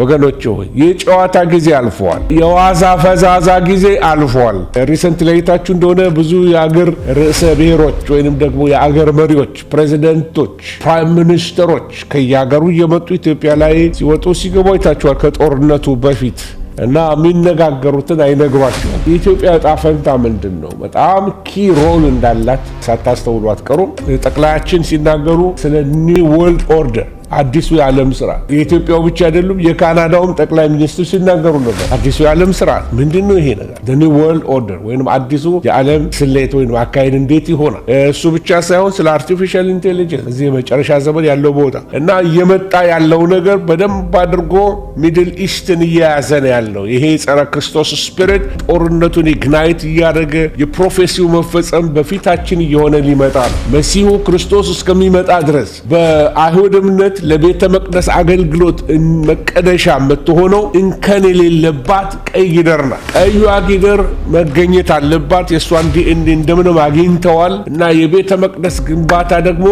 ወገኖች ሆይ የጨዋታ ጊዜ አልፏል። የዋዛ ፈዛዛ ጊዜ አልፏል። ሪሰንት ለይታችሁ እንደሆነ ብዙ የአገር ርዕሰ ብሔሮች ወይንም ደግሞ የአገር መሪዎች፣ ፕሬዚደንቶች፣ ፕራይም ሚኒስተሮች ከየሀገሩ እየመጡ ኢትዮጵያ ላይ ሲወጡ ሲገቡ አይታችኋል። ከጦርነቱ በፊት እና የሚነጋገሩትን አይነግሯቸውም። የኢትዮጵያ ዕጣ ፈንታ ምንድን ነው? በጣም ኪ ሮል እንዳላት ሳታስተውሉ አትቀሩም። ጠቅላያችን ሲናገሩ ስለ ኒው ወርልድ ኦርደር አዲሱ የዓለም ስርዓት የኢትዮጵያው ብቻ አይደሉም፣ የካናዳውም ጠቅላይ ሚኒስትር ሲናገሩ ነበር። አዲሱ የዓለም ስርዓት ምንድነው? ይሄ ነገር the new world order ወይንም አዲሱ የዓለም ስሌት ወይንም አካሄድ እንዴት ይሆናል? እሱ ብቻ ሳይሆን ስለ አርቲፊሻል ኢንቴሊጀንስ እዚህ የመጨረሻ ዘመን ያለው ቦታ እና እየመጣ ያለው ነገር በደንብ አድርጎ ሚድል ኢስትን እየያዘ ነው ያለው። ይሄ ጸረ ክርስቶስ ስፒሪት ጦርነቱን ኢግናይት እያደረገ የፕሮፌሲው መፈጸም በፊታችን እየሆነ ሊመጣ ነው። መሲሁ ክርስቶስ እስከሚመጣ ድረስ በአይሁድ እምነት ለቤተ መቅደስ አገልግሎት መቀደሻ የምትሆነው እንከን የሌለባት ቀይ ጊደር ናት። ቀይዋ ጊደር መገኘት አለባት። የእሷን ዲኤንኤ እንደምንም አግኝተዋል እና የቤተ መቅደስ ግንባታ ደግሞ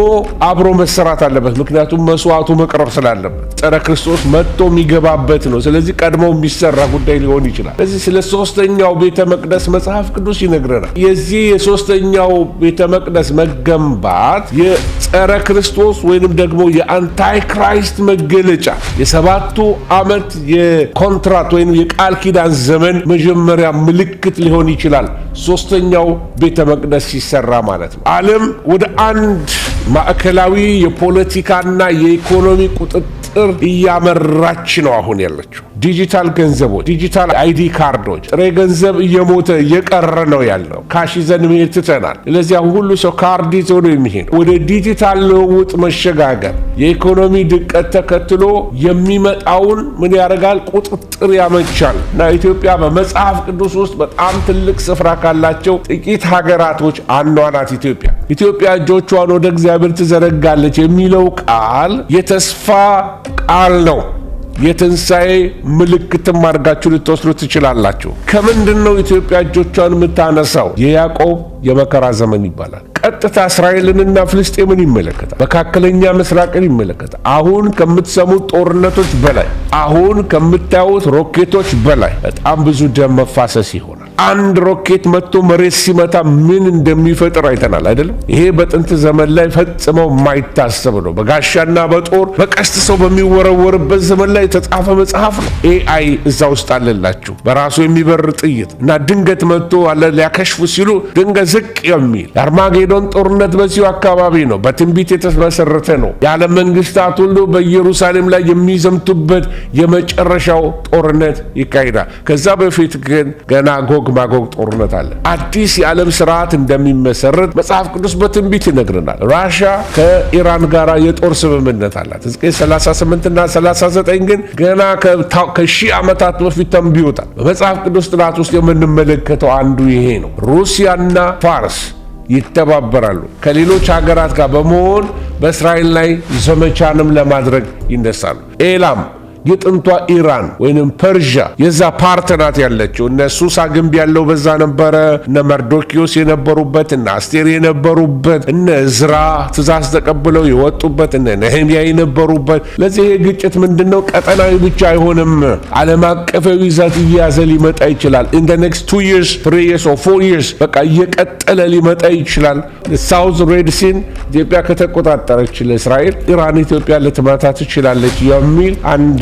አብሮ መሰራት አለበት። ምክንያቱም መስዋዕቱ መቅረብ ስላለበት ጸረ ክርስቶስ መጥቶ የሚገባበት ነው። ስለዚህ ቀድሞ የሚሰራ ጉዳይ ሊሆን ይችላል። ስለዚህ ስለ ሶስተኛው ቤተ መቅደስ መጽሐፍ ቅዱስ ይነግረናል። የዚህ የሶስተኛው ቤተ መቅደስ መገንባት የጸረ ክርስቶስ ወይንም ደግሞ የአንታይ ክራይስት መገለጫ የሰባቱ ዓመት የኮንትራት ወይም የቃል ኪዳን ዘመን መጀመሪያ ምልክት ሊሆን ይችላል። ሶስተኛው ቤተ መቅደስ ሲሰራ ማለት ነው። ዓለም ወደ አንድ ማዕከላዊ የፖለቲካና የኢኮኖሚ ቁጥጥር እያመራች ነው አሁን ያለችው። ዲጂታል ገንዘቦች፣ ዲጂታል አይዲ ካርዶች፣ ጥሬ ገንዘብ እየሞተ እየቀረ ነው ያለው። ካሽ ይዘን መሄድ ትተናል። ስለዚህ ሁሉ ሰው ካርድ ይዞ ነው የሚሄደው። ወደ ዲጂታል ልውውጥ መሸጋገር የኢኮኖሚ ድቀት ተከትሎ የሚመጣውን ምን ያደርጋል? ቁጥጥር ያመቻል እና ኢትዮጵያ በመጽሐፍ ቅዱስ ውስጥ በጣም ትልቅ ስፍራ ካላቸው ጥቂት ሀገራቶች አንዷ ናት። ኢትዮጵያ እጆቿን ወደ እግዚአብሔር ትዘረጋለች የሚለው ቃል የተስፋ ቃል ነው። የትንሣኤ ምልክትም አድርጋችሁ ልትወስዱ ትችላላችሁ። ከምንድነው ኢትዮጵያ እጆቿን የምታነሳው? የያዕቆብ የመከራ ዘመን ይባላል። ቀጥታ እስራኤልንና ፍልስጤምን ይመለከታል። መካከለኛ ምስራቅን ይመለከታል። አሁን ከምትሰሙት ጦርነቶች በላይ፣ አሁን ከምታዩት ሮኬቶች በላይ በጣም ብዙ ደም መፋሰስ ይሆናል። አንድ ሮኬት መጥቶ መሬት ሲመታ ምን እንደሚፈጥር አይተናል አይደለም? ይሄ በጥንት ዘመን ላይ ፈጽመው የማይታሰብ ነው። በጋሻና በጦር በቀስት ሰው በሚወረወርበት ዘመን ላይ የተጻፈ መጽሐፍ ነው። ኤአይ እዛ ውስጥ አለላችሁ፣ በራሱ የሚበር ጥይት እና ድንገት መጥቶ አለ ሊያከሽፉ ሲሉ ድንገት ዝቅ የሚል የአርማጌዶን ጦርነት በዚሁ አካባቢ ነው። በትንቢት የተመሰረተ ነው። የዓለም መንግስታት ሁሉ በኢየሩሳሌም ላይ የሚዘምቱበት የመጨረሻው ጦርነት ይካሄዳል። ከዛ በፊት ግን ገና ጎግ ማጎግ ጦርነት አለ። አዲስ የዓለም ስርዓት እንደሚመሰረት መጽሐፍ ቅዱስ በትንቢት ይነግረናል። ራሻ ከኢራን ጋር የጦር ስምምነት አላት። ሕዝቅኤል 38 እና 39 ግን ገና ከሺህ ዓመታት በፊት ተንብዮታል። በመጽሐፍ ቅዱስ ጥናት ውስጥ የምንመለከተው አንዱ ይሄ ነው። ሩሲያና ፋርስ ይተባበራሉ። ከሌሎች ሀገራት ጋር በመሆን በእስራኤል ላይ ዘመቻንም ለማድረግ ይነሳሉ። ኤላም የጥንቷ ኢራን ወይንም ፐርዣ የዛ ፓርት ናት ያለችው። እነ ሱሳ ግንብ ያለው በዛ ነበረ። እነ መርዶኪዮስ የነበሩበት፣ እነ አስቴር የነበሩበት፣ እነ እዝራ ትእዛዝ ተቀብለው የወጡበት፣ እነ ነህምያ የነበሩበት። ለዚህ ይሄ ግጭት ምንድነው? ቀጠናዊ ብቻ አይሆንም፣ ዓለም አቀፋዊ ይዘት እየያዘ ሊመጣ ይችላል። in the next 2 years 3 years or 4 years በቃ እየቀጠለ ሊመጣ ይችላል። ሳውዝ ሬድ ሲን ኢትዮጵያ ከተቆጣጠረች ለእስራኤል ኢራን ኢትዮጵያ ልትመታ ትችላለች የሚል አንድ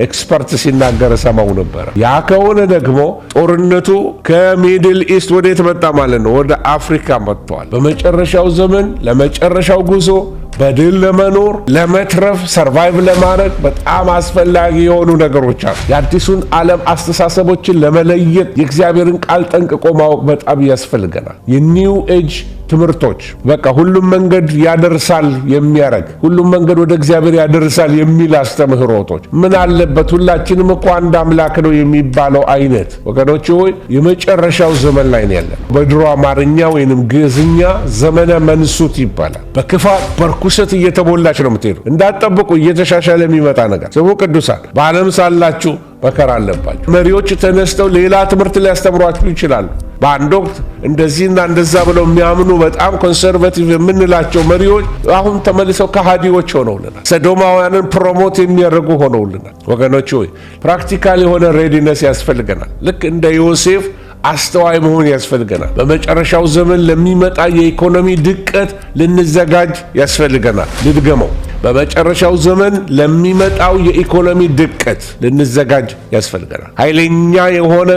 ኤክስፐርት ሲናገር ሰማው ነበር። ያ ከሆነ ደግሞ ጦርነቱ ከሚድል ኢስት ወዴት መጣ ማለት ነው? ወደ አፍሪካ መጥቷል። በመጨረሻው ዘመን ለመጨረሻው ጉዞ በድል ለመኖር ለመትረፍ ሰርቫይቭ ለማድረግ በጣም አስፈላጊ የሆኑ ነገሮች አሉ። የአዲሱን ዓለም አስተሳሰቦችን ለመለየት የእግዚአብሔርን ቃል ጠንቅቆ ማወቅ በጣም ያስፈልገናል። የኒው ኤጅ ትምህርቶች በቃ ሁሉም መንገድ ያደርሳል የሚያረግ ሁሉም መንገድ ወደ እግዚአብሔር ያደርሳል የሚል አስተምህሮቶች ምን አለበት? ሁላችንም እኮ አንድ አምላክ ነው የሚባለው አይነት ወገኖች ሆይ የመጨረሻው ዘመን ላይ ነው ያለን። በድሮ አማርኛ ወይንም ግዕዝኛ ዘመነ መንሱት ይባላል። በክፋት በርኩሰት እየተሞላች ነው የምትሄዱ። እንዳትጠብቁ እየተሻሻለ የሚመጣ ነገር። ስሙ ቅዱሳን፣ በዓለም ሳላችሁ መከራ አለባችሁ። መሪዎች ተነስተው ሌላ ትምህርት ሊያስተምሯችሁ ይችላሉ። በአንድ ወቅት እንደዚህና እንደዛ ብለው የሚያምኑ በጣም ኮንሰርቫቲቭ የምንላቸው መሪዎች አሁን ተመልሰው ከሃዲዎች ሆነውልናል። ሰዶማውያንን ፕሮሞት የሚያደርጉ ሆነውልናል። ወገኖች ሆይ ፕራክቲካል የሆነ ሬዲነስ ያስፈልገናል። ልክ እንደ ዮሴፍ አስተዋይ መሆን ያስፈልገናል። በመጨረሻው ዘመን ለሚመጣ የኢኮኖሚ ድቀት ልንዘጋጅ ያስፈልገናል። ልድገመው፣ በመጨረሻው ዘመን ለሚመጣው የኢኮኖሚ ድቀት ልንዘጋጅ ያስፈልገናል። ኃይለኛ የሆነ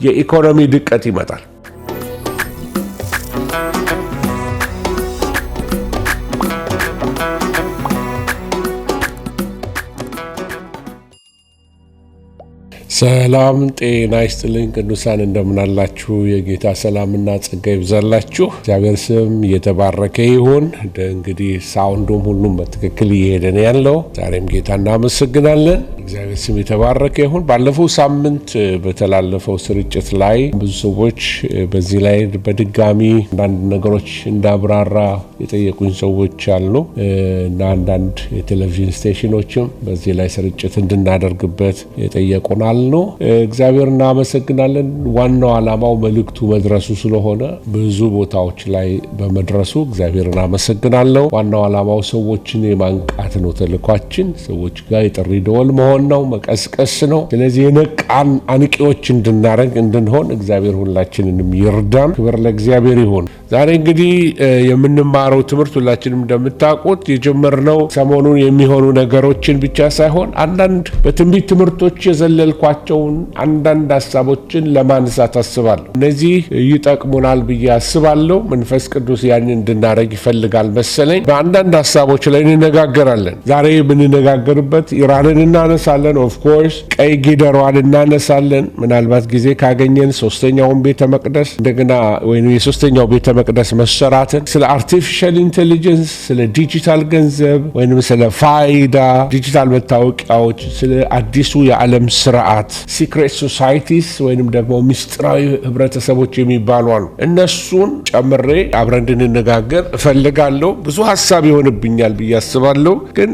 የኢኮኖሚ ድቀት ይመጣል። ሰላም ጤና ይስጥልኝ ቅዱሳን፣ እንደምናላችሁ። የጌታ ሰላምና ጸጋ ይብዛላችሁ። እግዚአብሔር ስም እየተባረከ ይሁን። እንግዲህ ሳውንዱም ሁሉም በትክክል እየሄደ ነው ያለው። ዛሬም ጌታ እናመሰግናለን። እግዚአብሔር ስም የተባረከ ይሁን። ባለፈው ሳምንት በተላለፈው ስርጭት ላይ ብዙ ሰዎች በዚህ ላይ በድጋሚ አንዳንድ ነገሮች እንዳብራራ የጠየቁኝ ሰዎች አሉ እና አንዳንድ የቴሌቪዥን ስቴሽኖችም በዚህ ላይ ስርጭት እንድናደርግበት የጠየቁናል ነው። እግዚአብሔር እናመሰግናለን። ዋናው ዓላማው መልእክቱ መድረሱ ስለሆነ ብዙ ቦታዎች ላይ በመድረሱ እግዚአብሔር እናመሰግናለሁ። ዋናው ዓላማው ሰዎችን የማንቃት ነው። ተልኳችን ሰዎች ጋር የጥሪ ደወል መሆን ነው፣ መቀስቀስ ነው። ስለዚህ የነቃን አንቂዎች እንድንሆን እግዚአብሔር ሁላችንንም ይርዳን። ክብር ለእግዚአብሔር ይሁን። ዛሬ እንግዲህ የምንማረው ትምህርት ሁላችንም እንደምታውቁት የጀመርነው ሰሞኑን የሚሆኑ ነገሮችን ብቻ ሳይሆን አንዳንድ በትንቢት ትምህርቶች የዘለልኳቸውን አንዳንድ ሀሳቦችን ለማንሳት አስባለሁ። እነዚህ ይጠቅሙናል ብዬ አስባለሁ። መንፈስ ቅዱስ ያን እንድናደርግ ይፈልጋል መሰለኝ። በአንዳንድ ሀሳቦች ላይ እንነጋገራለን። ዛሬ የምንነጋገርበት ኢራንን እናነሳለን። ኦፍኮርስ ቀይ ጊደሯን እናነሳለን። ምናልባት ጊዜ ካገኘን ሶስተኛውን ቤተ መቅደስ እንደገና ወይም የሶስተኛው ቤተ መቅደስ መሰራትን፣ ስለ አርቲፊሻል ኢንቴሊጀንስ፣ ስለ ዲጂታል ገንዘብ ወይም ስለ ፋይዳ ዲጂታል መታወቂያዎች፣ ስለ አዲሱ የዓለም ስርዓት ሲክሬት ሶሳይቲስ ወይም ደግሞ ምስጢራዊ ህብረተሰቦች የሚባሉ አሉ። እነሱን ጨምሬ አብረን እንድንነጋገር እፈልጋለሁ። ብዙ ሀሳብ ይሆንብኛል ብዬ አስባለሁ፣ ግን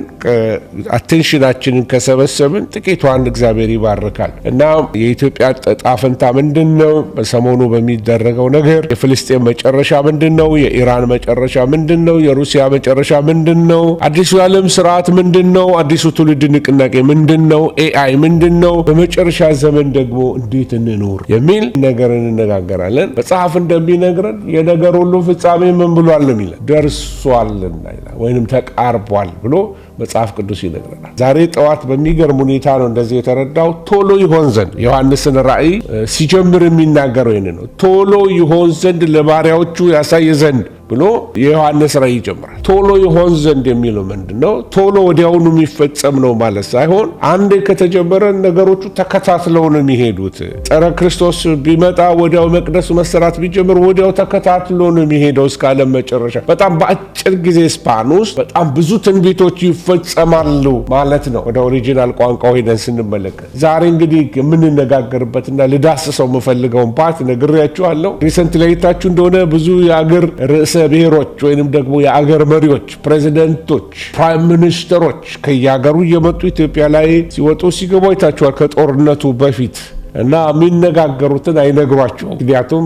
አቴንሽናችንን ከሰበሰብን ጥቂቷን እግዚአብሔር ይባርካል እና የኢትዮጵያ ዕጣ ፈንታ ምንድን ነው? በሰሞኑ በሚደረገው ነገር የፍልስጤም መጨረሻ ምንድን ነው? የኢራን መጨረሻ ምንድን ነው? የሩሲያ መጨረሻ ምንድን ነው? አዲሱ የዓለም ስርዓት ምንድን ነው? አዲሱ ትውልድ ንቅናቄ ምንድን ነው? ኤአይ ምንድን ነው? በመጨረሻ ዘመን ደግሞ እንዴት እንኖር የሚል ነገር እንነጋገራለን። መጽሐፍ እንደሚነግረን የነገር ሁሉ ፍጻሜ ምን ብሏል ነው የሚለን? ደርሷልና ይላል፣ ወይንም ተቃርቧል ብሎ መጽሐፍ ቅዱስ ይነግረናል። ዛሬ ጠዋት በሚገርም ሁኔታ ነው እንደዚህ የተረዳው። ቶሎ ይሆን ዘንድ ዮሐንስን ራእይ ሲጀምር የሚናገረው ይህን ነው። ቶሎ ይሆን ዘንድ ለባሪያዎቹ ያሳይ ዘንድ ብሎ የዮሐንስ ራእይ ይጀምራል። ቶሎ ይሆን ዘንድ የሚለው ምንድን ነው? ቶሎ ወዲያውኑ የሚፈጸም ነው ማለት ሳይሆን አንዴ ከተጀመረ ነገሮቹ ተከታትለው ነው የሚሄዱት። ጸረ ክርስቶስ ቢመጣ ወዲያው መቅደሱ መሰራት ቢጀምር ወዲያው ተከታትሎ ነው የሚሄደው እስከ ዓለም መጨረሻ። በጣም በአጭር ጊዜ ስፓን ውስጥ በጣም ብዙ ትንቢቶች ይፈጸማሉ ማለት ነው፣ ወደ ኦሪጂናል ቋንቋው ሄደን ስንመለከት። ዛሬ እንግዲህ የምንነጋገርበትና ልዳስሰው የምፈልገውን ፓርት ነግሬያችኋለሁ። ሪሰንት ላይ ታችሁ እንደሆነ ብዙ የአገር ርዕሰ ብሔሮች ወይንም ደግሞ የአገር መሪዎች፣ ፕሬዚደንቶች፣ ፕራይም ሚኒስተሮች ከየሀገሩ እየመጡ ኢትዮጵያ ላይ ሲወጡ ሲገቡ አይታችኋል ከጦርነቱ በፊት እና የሚነጋገሩትን አይነግሯቸውም። ምክንያቱም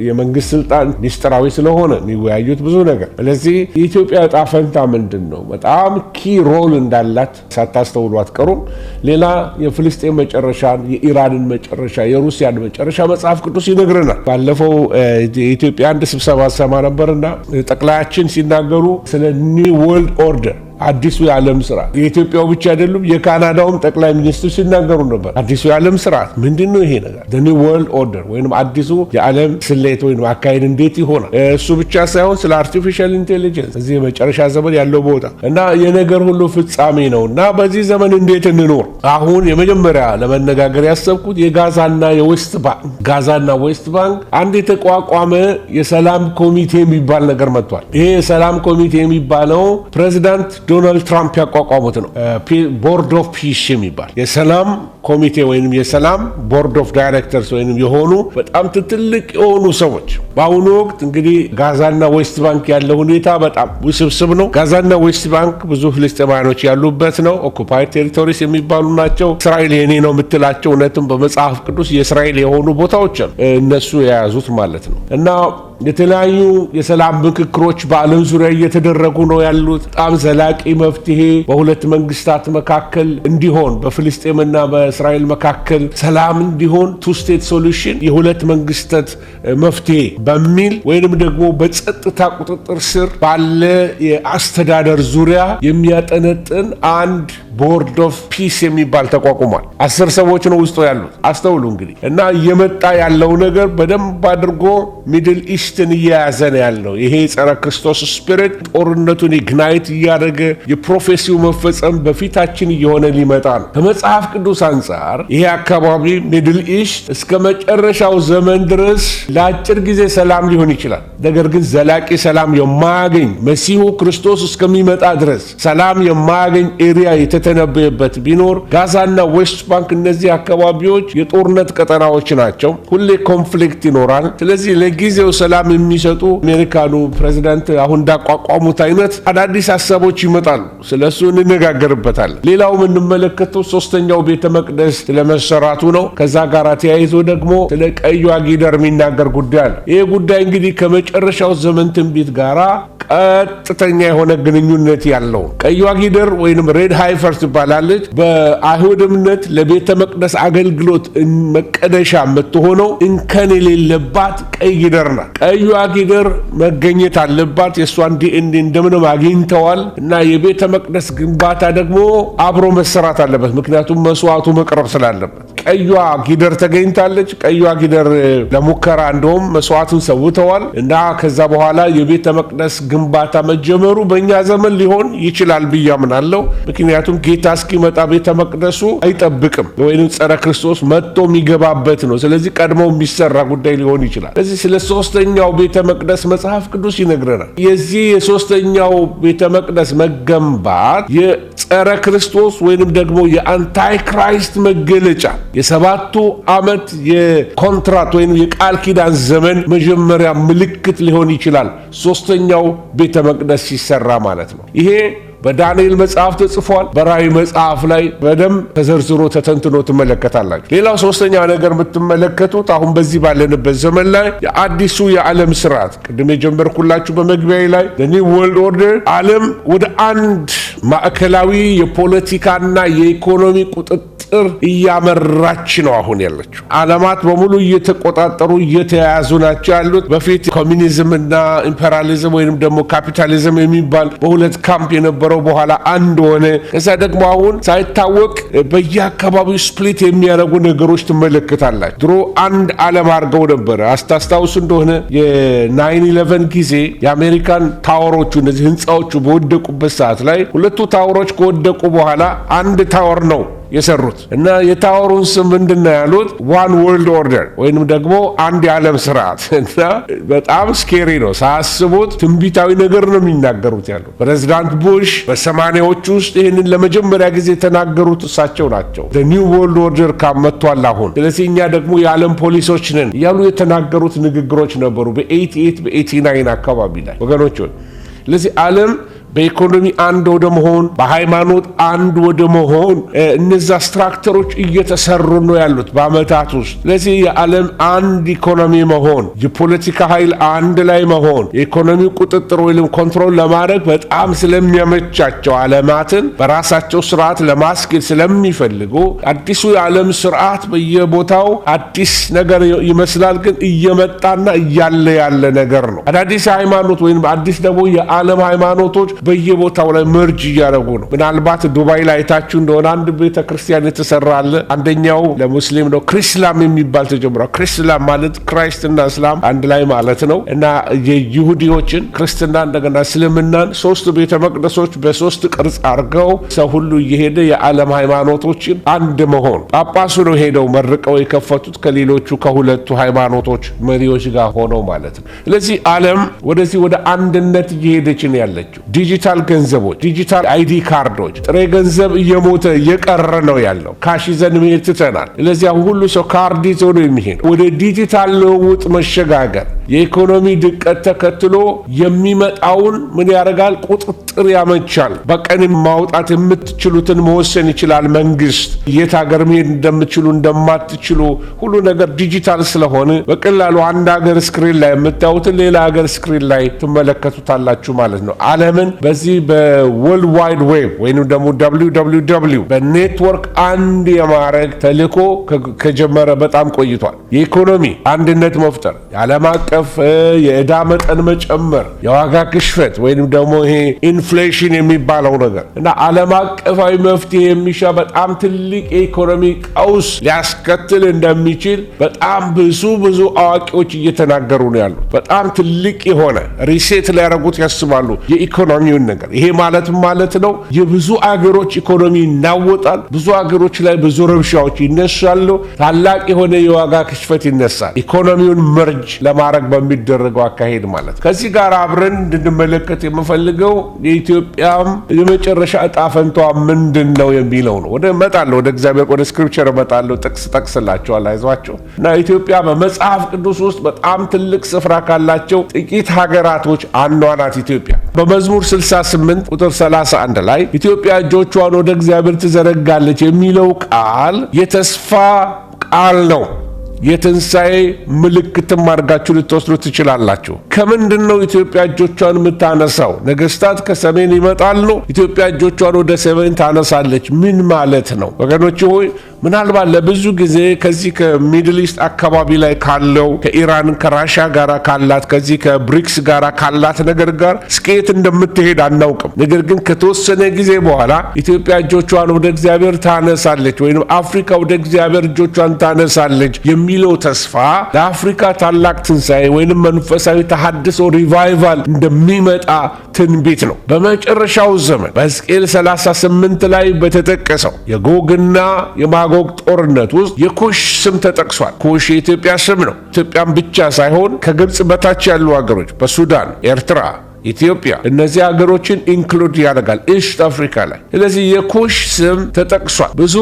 የመንግስት ስልጣን ሚስጥራዊ ስለሆነ የሚወያዩት ብዙ ነገር። ስለዚህ የኢትዮጵያ ዕጣ ፈንታ ምንድን ነው? በጣም ኪ ሮል እንዳላት ሳታስተውሉ አትቀሩም። ሌላ የፍልስጤም መጨረሻን፣ የኢራንን መጨረሻ፣ የሩሲያን መጨረሻ መጽሐፍ ቅዱስ ይነግረናል። ባለፈው የኢትዮጵያ አንድ ስብሰባ ሰማ ነበርና ጠቅላያችን ሲናገሩ ስለ ኒው ወርልድ ኦርደር አዲሱ የዓለም ስርዓት የኢትዮጵያው ብቻ አይደሉም፣ የካናዳውም ጠቅላይ ሚኒስትር ሲናገሩ ነበር። አዲሱ የዓለም ስርዓት ምንድነው? ይሄ ነገር the new world order ወይንም አዲሱ የዓለም ስሌት ወይንም አካሄድ እንዴት ይሆናል? እሱ ብቻ ሳይሆን ስለ አርቲፊሻል ኢንቴሊጀንስ እዚህ የመጨረሻ ዘመን ያለው ቦታ እና የነገር ሁሉ ፍጻሜ ነው እና በዚህ ዘመን እንዴት እንኖር። አሁን የመጀመሪያ ለመነጋገር ያሰብኩት የጋዛና የዌስት ባንክ ጋዛና ዌስት ባንክ አንድ የተቋቋመ የሰላም ኮሚቴ የሚባል ነገር መጥቷል። ይሄ የሰላም ኮሚቴ የሚባለው ፕሬዚዳንት ዶናልድ ትራምፕ ያቋቋሙት ነው። ቦርድ ኦፍ ፒስ የሚባል የሰላም ኮሚቴ ወይም የሰላም ቦርድ ኦፍ ዳይሬክተርስ ወይም የሆኑ በጣም ትልቅ የሆኑ ሰዎች በአሁኑ ወቅት እንግዲህ ጋዛና ዌስት ባንክ ያለው ሁኔታ በጣም ውስብስብ ነው። ጋዛና ዌስት ባንክ ብዙ ፍልስጤማውያኖች ያሉበት ነው። ኦኩፓይድ ቴሪቶሪስ የሚባሉ ናቸው። እስራኤል የኔ ነው የምትላቸው እውነትም በመጽሐፍ ቅዱስ የእስራኤል የሆኑ ቦታዎች እነሱ የያዙት ማለት ነው። እና የተለያዩ የሰላም ምክክሮች በዓለም ዙሪያ እየተደረጉ ነው ያሉት። በጣም ዘላቂ መፍትሄ በሁለት መንግስታት መካከል እንዲሆን፣ በፍልስጤምና በእስራኤል መካከል ሰላም እንዲሆን ቱ ስቴት ሶሉሽን የሁለት መንግስታት መፍትሄ በሚል ወይንም ደግሞ በጸጥታ ቁጥጥር ስር ባለ የአስተዳደር ዙሪያ የሚያጠነጥን አንድ ቦርድ ኦፍ ፒስ የሚባል ተቋቁሟል። 10 ሰዎች ነው ውስጡ ያሉት። አስተውሉ እንግዲህ እና እየመጣ ያለው ነገር በደንብ አድርጎ ሚድል ኢስትን እየያዘ ነው ያለው። ይሄ ጸረ ክርስቶስ ስፒሪት ጦርነቱን ኢግናይት እያደረገ የፕሮፌሲው መፈጸም በፊታችን እየሆነ ሊመጣ ነው። ከመጽሐፍ ቅዱስ አንጻር ይሄ አካባቢ ሚድል ኢስት እስከ መጨረሻው ዘመን ድረስ ለአጭር ጊዜ ሰላም ሊሆን ይችላል። ነገር ግን ዘላቂ ሰላም የማያገኝ መሲሁ ክርስቶስ እስከሚመጣ ድረስ ሰላም የማያገኝ ኤሪያ የተተነበየበት ቢኖር ጋዛና ዌስት ባንክ፣ እነዚህ አካባቢዎች የጦርነት ቀጠናዎች ናቸው። ሁሌ ኮንፍሊክት ይኖራል። ስለዚህ ለጊዜው ሰላም የሚሰጡ አሜሪካኑ ፕሬዝዳንት አሁን እንዳቋቋሙት አይነት አዳዲስ ሀሳቦች ይመጣሉ። ስለሱ እንነጋገርበታለን። ሌላው የምንመለከተው ሶስተኛው ቤተ መቅደስ ስለመሰራቱ ነው። ከዛ ጋር ተያይዞ ደግሞ ስለ ቀዩ ጊደር የሚናገር ጉዳይ አለ። ይህ ጉዳይ እንግዲህ ከመጨረሻው ዘመን ትንቢት ጋራ ቀጥተኛ የሆነ ግንኙነት ያለው ቀዩ ጊደር ወይንም ሬድ ሃይፈር ትባላለች። በአይሁድ እምነት ለቤተ መቅደስ አገልግሎት መቀደሻ የምትሆነው እንከን የሌለባት ቀይ ጊደር ናት። ቀዩ ጊደር መገኘት አለባት። የእሷን ዲኤንኤ እንደምንም አግኝተዋል እና የቤተ መቅደስ ግንባታ ደግሞ አብሮ መሰራት አለበት። ምክንያቱም መስዋዕቱ መቅረብ ስላለበት ቀዩ ጊደር ተገኝታለች። ቀዩ ጊደር ለሙከራ እንደውም መስዋዕቱን ሰውተዋል እና ከዛ በኋላ የቤተ መቅደስ ግንባታ መጀመሩ በእኛ ዘመን ሊሆን ይችላል ብዬ አምናለሁ። ምክንያቱም ጌታ እስኪመጣ ቤተ መቅደሱ አይጠብቅም ወይም ጸረ ክርስቶስ መጥቶ የሚገባበት ነው። ስለዚህ ቀድሞ የሚሰራ ጉዳይ ሊሆን ይችላል። ስለዚህ ስለ ሶስተኛው ቤተ መቅደስ መጽሐፍ ቅዱስ ይነግረናል። የዚህ የሶስተኛው ቤተ መቅደስ መገንባት የጸረ ክርስቶስ ወይንም ደግሞ የአንታይ ክራይስት መገለጫ የሰባቱ ዓመት የኮንትራት ወይም የቃል ኪዳን ዘመን መጀመሪያ ምልክት ሊሆን ይችላል። ሶስተኛው ቤተ መቅደስ ሲሰራ ማለት ነው። ይሄ በዳንኤል መጽሐፍ ተጽፏል። በራእይ መጽሐፍ ላይ በደንብ ተዘርዝሮ ተተንትኖ ትመለከታላችሁ። ሌላው ሶስተኛ ነገር የምትመለከቱት አሁን በዚህ ባለንበት ዘመን ላይ የአዲሱ የዓለም ስርዓት ቅድም የጀመርኩላችሁ በመግቢያዬ ላይ ኒው ወርልድ ኦርደር ዓለም ወደ አንድ ማዕከላዊ የፖለቲካና የኢኮኖሚ ቁጥጥር እያመራች ነው አሁን ያለችው። ዓለማት በሙሉ እየተቆጣጠሩ እየተያያዙ ናቸው ያሉት። በፊት ኮሚኒዝም እና ኢምፔሪያሊዝም ወይንም ደግሞ ካፒታሊዝም የሚባል በሁለት ካምፕ የነበረው በኋላ አንድ ሆነ። ከዛ ደግሞ አሁን ሳይታወቅ በየአካባቢው ስፕሊት የሚያደርጉ ነገሮች ትመለከታላችሁ። ድሮ አንድ ዓለም አድርገው ነበረ። አስታውሱ እንደሆነ የ9/11 ጊዜ የአሜሪካን ታወሮቹ እነዚህ ህንፃዎቹ በወደቁበት ሰዓት ላይ ሁለቱ ታወሮች ከወደቁ በኋላ አንድ ታወር ነው የሰሩት እና የታወሩን ስም ምንድነው ያሉት? ዋን ወርልድ ኦርደር ወይንም ደግሞ አንድ የዓለም ስርዓት። እና በጣም ስኬሪ ነው ሳስቡት። ትንቢታዊ ነገር ነው የሚናገሩት ያሉት። ፕሬዝዳንት ቡሽ በ80ዎቹ ውስጥ ይህንን ለመጀመሪያ ጊዜ የተናገሩት እሳቸው ናቸው። ኒው ወርልድ ኦርደር ካመቷል አሁን። ስለዚህ እኛ ደግሞ የዓለም ፖሊሶች ነን እያሉ የተናገሩት ንግግሮች ነበሩ በ88 በ89 አካባቢ ላይ ወገኖች። ስለዚህ ዓለም በኢኮኖሚ አንድ ወደ መሆን፣ በሃይማኖት አንድ ወደ መሆን እነዛ ስትራክቸሮች እየተሰሩ ነው ያሉት በአመታት ውስጥ። ስለዚህ የዓለም አንድ ኢኮኖሚ መሆን፣ የፖለቲካ ኃይል አንድ ላይ መሆን፣ የኢኮኖሚ ቁጥጥር ወይም ኮንትሮል ለማድረግ በጣም ስለሚያመቻቸው ዓለማትን በራሳቸው ስርዓት ለማስኬድ ስለሚፈልጉ አዲሱ የዓለም ስርዓት በየቦታው አዲስ ነገር ይመስላል፣ ግን እየመጣና እያለ ያለ ነገር ነው። አዳዲስ ሃይማኖት ወይም አዲስ ደግሞ የዓለም ሃይማኖቶች በየቦታው ላይ መርጅ እያደረጉ ነው። ምናልባት ዱባይ ላይ አይታችሁ እንደሆነ አንድ ቤተክርስቲያን የተሰራ አለ። አንደኛው ለሙስሊም ነው፣ ክሪስላም የሚባል ተጀምሯል። ክሪስላም ማለት ክራይስትና እስላም አንድ ላይ ማለት ነው እና የይሁዲዎችን ክርስትና እንደገና እስልምናን ሶስት ቤተ መቅደሶች በሶስት ቅርጽ አድርገው ሰው ሁሉ እየሄደ የዓለም ሃይማኖቶችን አንድ መሆን ጳጳሱ ነው ሄደው መርቀው የከፈቱት ከሌሎቹ ከሁለቱ ሃይማኖቶች መሪዎች ጋር ሆነው ማለት ነው። ስለዚህ ዓለም ወደዚህ ወደ አንድነት እየሄደች ነው ያለችው። ዲጂታል ገንዘቦች፣ ዲጂታል አይዲ ካርዶች፣ ጥሬ ገንዘብ እየሞተ እየቀረ ነው ያለው። ካሽ ይዘን መሄድ ትተናል። ስለዚህ ሁሉ ሰው ካርድ ይዞ ነው የሚሄድ። ወደ ዲጂታል ልውውጥ መሸጋገር የኢኮኖሚ ድቀት ተከትሎ የሚመጣውን ምን ያደርጋል? ቁጥጥር ያመቻል። በቀን ማውጣት የምትችሉትን መወሰን ይችላል መንግስት። የት ሀገር መሄድ እንደምትችሉ እንደማትችሉ ሁሉ ነገር ዲጂታል ስለሆነ በቀላሉ አንድ ሀገር ስክሪን ላይ የምታዩትን ሌላ ሀገር ስክሪን ላይ ትመለከቱታላችሁ ማለት ነው። ዓለምን በዚህ በወርልድ ዋይድ ዌብ ወይም ደግሞ www በኔትወርክ አንድ የማድረግ ተልዕኮ ከጀመረ በጣም ቆይቷል። የኢኮኖሚ አንድነት መፍጠር፣ የዓለም አቀፍ የዕዳ መጠን መጨመር፣ የዋጋ ግሽበት ወይም ደግሞ ይሄ ኢንፍሌሽን የሚባለው ነገር እና ዓለም አቀፋዊ መፍትሄ የሚሻ በጣም ትልቅ የኢኮኖሚ ቀውስ ሊያስከትል እንደሚችል በጣም ብዙ አዋቂዎች እየተናገሩ ነው ያሉት። በጣም ትልቅ የሆነ ሪሴት ሊያደርጉት ያስባሉ የኢኮኖሚውን ነገር። ይሄ ማለት ነው የብዙ አገሮች ኢኮኖሚ ይናወጣል። ብዙ አገሮች ላይ ብዙ ረብሻዎች ይነሳሉ። ታላቅ የሆነ የዋጋ ግሽበት ይነሳል። ኢኮኖሚውን መርጅ ለማድረግ በሚደረገው አካሄድ ማለት ከዚህ ጋር አብረን እንድንመለከት የምፈልገው የኢትዮጵያም የመጨረሻ ዕጣ ፈንታዋ ምንድነው የሚለው ነው። ወደ እግዚአብሔር ወደ ስክሪፕቸር እመጣለሁ። ጥቅስ ጠቅስላችኋል፣ አይዟችሁ። እና ኢትዮጵያ በመጽሐፍ ቅዱስ ውስጥ በጣም ትልቅ ስፍራ ካላቸው ጥቂት ሀገራቶች አንዷ ናት። ኢትዮጵያ በመዝሙር 68 ቁጥር 31 ላይ ኢትዮጵያ እጆቿን ወደ እግዚአብሔር ትዘረጋለች የሚለው ቃል የተስፋ ቃል ነው። የትንሣኤ ምልክትም አድርጋችሁ ልትወስዱ ትችላላችሁ። ከምንድነው ኢትዮጵያ እጆቿን የምታነሳው? ነገስታት ከሰሜን ይመጣሉ፣ ኢትዮጵያ እጆቿን ወደ ሰሜን ታነሳለች። ምን ማለት ነው ወገኖች ሆይ? ምናልባት ለብዙ ጊዜ ከዚህ ከሚድል ኢስት አካባቢ ላይ ካለው ከኢራን ከራሻ ጋር ካላት ከዚህ ከብሪክስ ጋር ካላት ነገር ጋር ስኬት እንደምትሄድ አናውቅም። ነገር ግን ከተወሰነ ጊዜ በኋላ ኢትዮጵያ እጆቿን ወደ እግዚአብሔር ታነሳለች ወይም አፍሪካ ወደ እግዚአብሔር እጆቿን ታነሳለች የሚለው ተስፋ ለአፍሪካ ታላቅ ትንሣኤ ወይም መንፈሳዊ ተሐድሶ ሪቫይቫል እንደሚመጣ ትንቢት ነው። በመጨረሻው ዘመን በሕዝቅኤል 38 ላይ በተጠቀሰው የጎግና የማጎግ ጦርነት ውስጥ የኩሽ ስም ተጠቅሷል። ኩሽ የኢትዮጵያ ስም ነው። ኢትዮጵያን ብቻ ሳይሆን ከግብጽ በታች ያሉ ሀገሮች በሱዳን፣ ኤርትራ፣ ኢትዮጵያ እነዚህ ሀገሮችን ኢንክሉድ ያደርጋል ኢስት አፍሪካ ላይ። ስለዚህ የኩሽ ስም ተጠቅሷል። ብዙ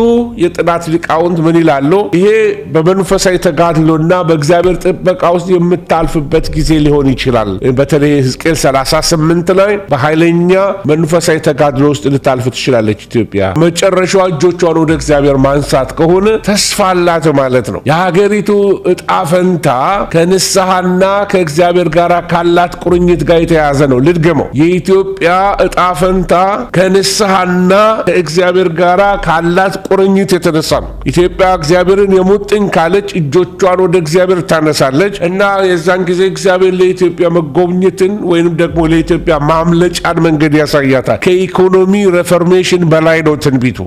የጥናት ሊቃውንት ምን ይላሉ? ይሄ በመንፈሳዊ ተጋድሎና በእግዚአብሔር ጥበቃ ውስጥ የምታልፍበት ጊዜ ሊሆን ይችላል። በተለይ ሕዝቅኤል 38 ላይ በኃይለኛ መንፈሳዊ ተጋድሎ ውስጥ ልታልፍ ትችላለች ኢትዮጵያ። መጨረሻዋ እጆቿን ወደ እግዚአብሔር ማንሳት ከሆነ ተስፋ አላት ማለት ነው። የሀገሪቱ እጣ ፈንታ ከንስሐና ከእግዚአብሔር ጋር ካላት ቁርኝት ጋር የተያዘ ነው። ልድገመው። የኢትዮጵያ እጣ ፈንታ ከንስሐና ከእግዚአብሔር ጋር ካላት ቁርኝት የተነሳ ነው። ኢትዮጵያ እግዚአብሔርን የሙጥኝ ካለች እጆቿን ወደ እግዚአብሔር ታነሳለች እና የዛን ጊዜ እግዚአብሔር ለኢትዮጵያ መጎብኘትን ወይንም ደግሞ ለኢትዮጵያ ማምለጫን መንገድ ያሳያታል። ከኢኮኖሚ ሪፎርሜሽን በላይ ነው